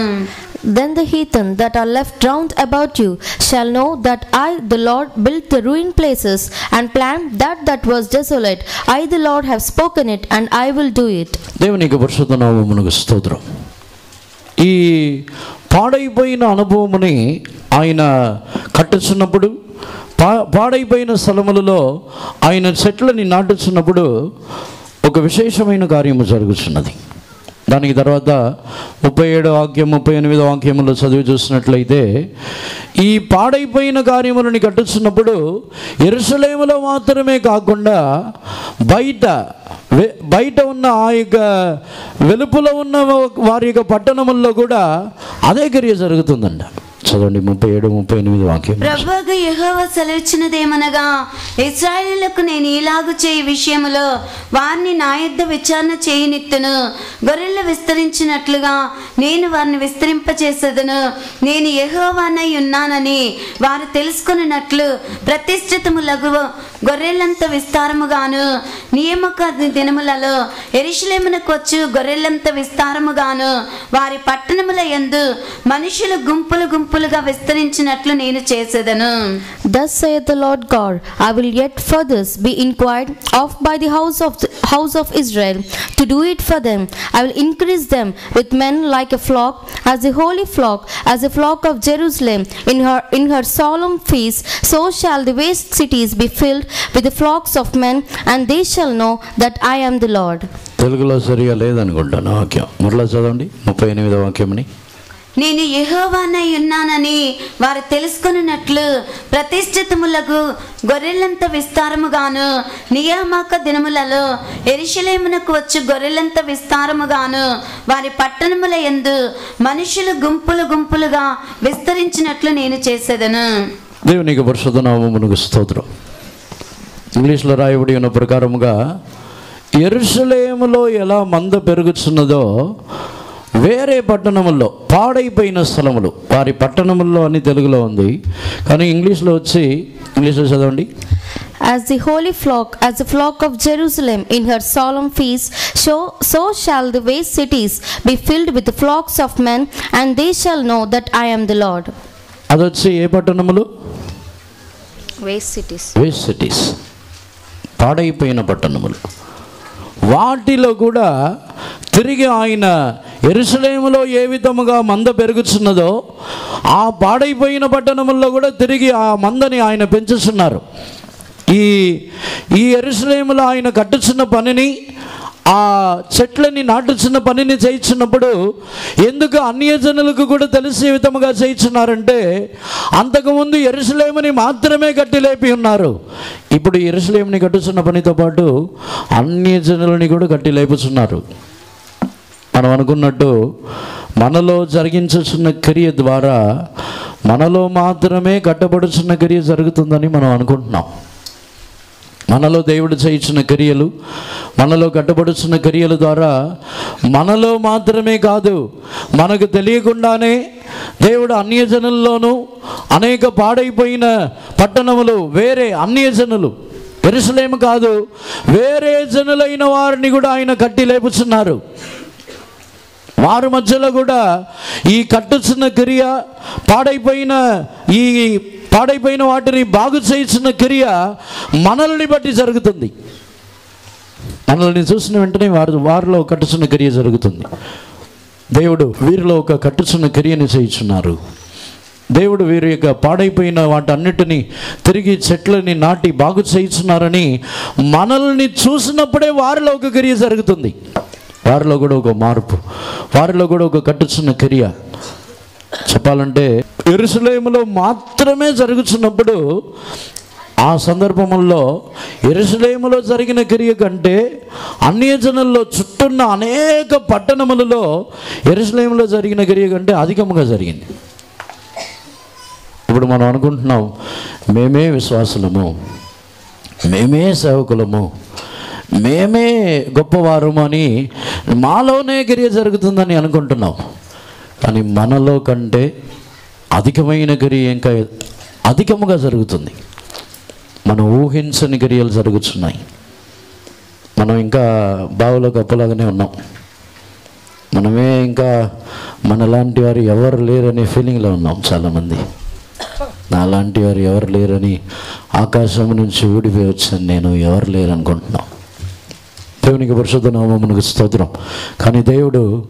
Then the heathen that are left round about you shall know that I, the Lord, built the ruined places and planned that was desolate. I, the Lord, have spoken it, and I will do it. దేవునికి పరిశుద్ధ నామమునకు స్తోత్రం. ఈ పాడైపోయిన అనుభవముని ఆయన కట్టుచున్నప్పుడు, పాడైపోయిన స్థలములలో ఆయన చెట్లని నాటుచున్నప్పుడు ఒక విశేషమైన కార్యము జరుగుతున్నది. దానికి తర్వాత 37వ వాక్యం 38వ వాక్యములో చదివి చూసినట్లయితే, ఈ పాడైపోయిన కార్యములని కట్టుచున్నప్పుడు యెరూషలేములో మాత్రమే కాకుండా బయట ఉన్న ఆ యొక్క వెలుపులో ఉన్న వారి యొక్క పట్టణముల్లో కూడా అదే క్రియ జరుగుతుందంట. చదవండి 37, 38 వాక్యం. ప్రభువుగా యెహోవా సెలవిచ్చినదేమనగా, ఇశ్రాయేలులకు నేను ఈలాగు చేయి విషయములో వారిని నా యొద్ద విచారణ చేయనిత్తును. గొర్రెలు విస్తరించినట్లుగా నేను వారిని విస్తరింపచేసేదను. నేను యెహోవానై ఉన్నానని వారు తెలుసుకున్నట్లు ప్రతిష్ఠితములగు గొర్రెలంత విస్తారముగాను, నియామక దినములలో యెరూషలేమునకు వచ్చు గొర్రెలంత విస్తారముగాను, వారి పట్టణముల యందు మనుషులు గుంపులు గుంపులుగా విస్తరించినట్లు నేను చేసేదను. Thus saith the Lord God, I will yet further be inquired of by the house of Israel, to do it for them. I will increase them with men like a flock, as a holy flock, as a flock of Jerusalem in her solemn feast. So shall the waste cities be filled with the flocks of men, and they shall know that I am the Lord. తెలుగులో సరిగా లేదనుకుంటాను వాక్యం. మరలా చదవండి 38వ వాక్యంని. నేను యెహోవానై ఉన్నానని వారు తెలుసుకున్నట్లు ప్రతిష్ఠితములకు గొర్రెలంత విస్తారముగాను, నియామక దినములలో యెరూషలేమునకు వచ్చు గొర్రెలంత విస్తారముగాను, వారి పట్టణముల యందు మనుషులు గుంపులు గుంపులుగా విస్తరించినట్లు నేను చేసేదను. దేవునికి పరిశుద్ధ నామమునకు స్తోత్రం. ఇంగ్లీష్లో రాయబడి ఉన్న ప్రకారముగా యెరూషలేములో ఎలా మంద పెరుగుతున్నదో వేరే పట్టణముల్లో పాడైపోయిన స్థలములు వారి పట్టణముల్లో అని తెలుగులో ఉంది, కానీ ఇంగ్లీష్లో చదవండి. As the holy flock, as the flock of Jerusalem in her solemn feast, so shall the waste cities be filled with the flocks of men, and they shall know that I am the Lord. అదొచ్చి A పట్టణములు? Waste cities. పాడైపోయిన పట్టణములు. వాటిలో కూడా తిరిగి ఆయన యెరూషలేములో ఏ విధముగా మంద పెరుగుతున్నదో ఆ పాడైపోయిన పట్టణముల్లో కూడా తిరిగి ఆ మందని ఆయన పెంచుతున్నారు. ఈ యెరూషలేములో ఆయన కట్టుచున్న పనిని, ఆ చెట్లని నాటుచున్న పనిని చేయించున్నప్పుడు ఎందుకు అన్యజనులకు కూడా తెలిసే విధముగా చేయించున్నారంటే, అంతకుముందు యెరూషలేముని మాత్రమే కట్టి లేపి ఉన్నారు. ఇప్పుడు యెరూషలేముని కట్టుచున్న పనితో పాటు అన్యజనులని కూడా కట్టి లేపుచున్నారు. మనం అనుకున్నట్టు మనలో జరిగించుచున్న క్రియ ద్వారా మనలో మాత్రమే కట్టబడుచున్న క్రియ జరుగుతుందని మనం అనుకుంటున్నాం. మనలో దేవుడు చేయించిన క్రియలు, మనలో కట్టబడుచున్న క్రియల ద్వారా మనలో మాత్రమే కాదు, మనకు తెలియకుండానే దేవుడు అన్యజనుల్లోనూ అనేక పాడైపోయిన పట్టణములు, వేరే అన్యజనులు, యెరూషలేము కాదు వేరే జనులైన వారిని కూడా ఆయన కట్టి లేపుచున్నారు. వారి మధ్యలో కూడా ఈ కట్టుచున్న క్రియ, పాడైపోయిన వాటిని బాగు చేయించిన క్రియ మనల్ని బట్టి జరుగుతుంది. మనల్ని చూసిన వెంటనే వారిలో కట్టుచున్న క్రియ జరుగుతుంది. దేవుడు వీరిలో ఒక కట్టుచున్న క్రియని చేయించున్నారు. దేవుడు వీరి యొక్క పాడైపోయిన వాటన్నిటినీ తిరిగి చెట్లని నాటి బాగు చేయించున్నారని మనల్ని చూసినప్పుడే వారిలో ఒక క్రియ జరుగుతుంది. వారిలో కూడా ఒక మార్పు, వారిలో కూడా ఒక కట్టుచున్న క్రియ. చెప్పాలంటే యెరూషలేములో మాత్రమే జరుగుతున్నప్పుడు, ఆ సందర్భంలో యెరూషలేములో జరిగిన క్రియ కంటే అన్యజనుల్లో చుట్టూన్న అనేక పట్టణములలో యెరూషలేములో జరిగిన క్రియ కంటే అధికంగా జరిగింది. ఇప్పుడు మనం అనుకుంటున్నాం, మేమే విశ్వాసులము, మేమే సేవకులము, మేమే గొప్పవారము అని మాలోనే క్రియ జరుగుతుందని అనుకుంటున్నాం. కానీ మనలో కంటే అధికమైన క్రియ ఇంకా అధికముగా జరుగుతుంది. మనం ఊహించని క్రియలు జరుగుతున్నాయి. మనం ఇంకా బావులో కప్పలాగానే ఉన్నాం. మనమే ఇంకా మనలాంటి వారు ఎవరు లేరనే ఫీలింగ్లో ఉన్నాం. చాలామంది నాలాంటి వారు ఎవరు లేరని, ఆకాశం నుంచి ఊడిపోయి వచ్చాను నేను, ఎవరు లేరు అనుకుంటున్నాం. దేవునికి పరిశుద్ధ నామమునకు స్తోత్రం. కానీ దేవుడు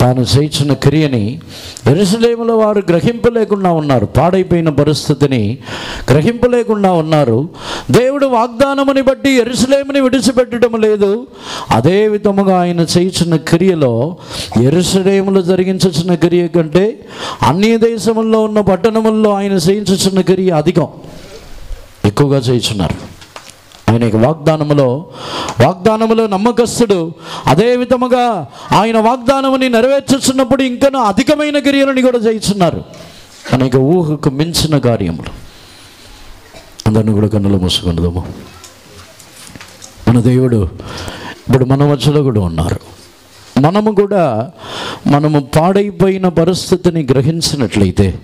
తాను చేయించిన క్రియని యెరూషలేములో వారు గ్రహింపలేకుండా ఉన్నారు. పాడైపోయిన పరిస్థితిని గ్రహింపలేకుండా ఉన్నారు. దేవుడు వాగ్దానముని బట్టి యెరూషలేముని విడిచిపెట్టడం లేదు. అదే విధముగా ఆయన చేయించిన క్రియలో యెరూషలేములో జరిగించిన క్రియ కంటే అన్య దేశముల్లో ఉన్న పట్టణముల్లో ఆయన చేయించిన క్రియ అధికం, ఎక్కువగా చేయించున్నారు. ఆయన వాగ్దానములో నమ్మకస్తుడు. అదే విధముగా ఆయన వాగ్దానముని నెరవేర్చుచున్నప్పుడు ఇంకనూ అధికమైన క్రియలని కూడా చేయిస్తున్నారు. అనేక ఊహకు మించిన కార్యములు. అందరిని కూడా కన్నులు మూసుకుందాము. మన దేవుడు ఇప్పుడు మన మధ్యలో కూడా ఉన్నారు. మనము పాడైపోయిన పరిస్థితిని గ్రహించినట్లయితే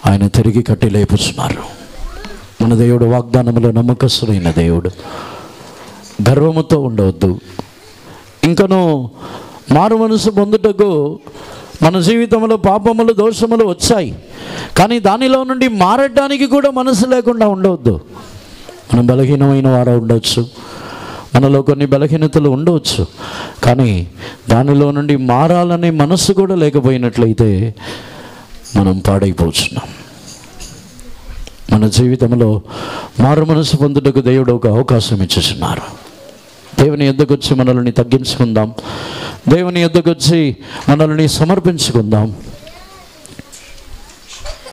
ఆయన తిరిగి కట్టి లేపుచున్నారు. మన దేవుడు వాగ్దానములో నమ్మకస్తుడైన దేవుడు. గర్వముతో ఉండవద్దు. ఇంకనూ మారు మనసు పొందుటకు మన జీవితంలో పాపములు, దోషములు వచ్చాయి. కానీ దానిలో నుండి మారడానికి కూడా మనసు లేకుండా ఉండవద్దు. మనం బలహీనమైన వారు ఉండవచ్చు, మనలో కొన్ని బలహీనతలు ఉండవచ్చు. కానీ దానిలో నుండి మారాలనే మనసు కూడా లేకపోయినట్లయితే మనం పాడైపోతున్నాం. మన జీవితంలో మారు మనసు పొందుటకు దేవుడు ఒక అవకాశం ఇచ్చేస్తున్నారు. దేవుని యొద్దకు వచ్చి మనల్ని తగ్గించుకుందాం. దేవుని యొద్దకు వచ్చి మనల్ని సమర్పించుకుందాం.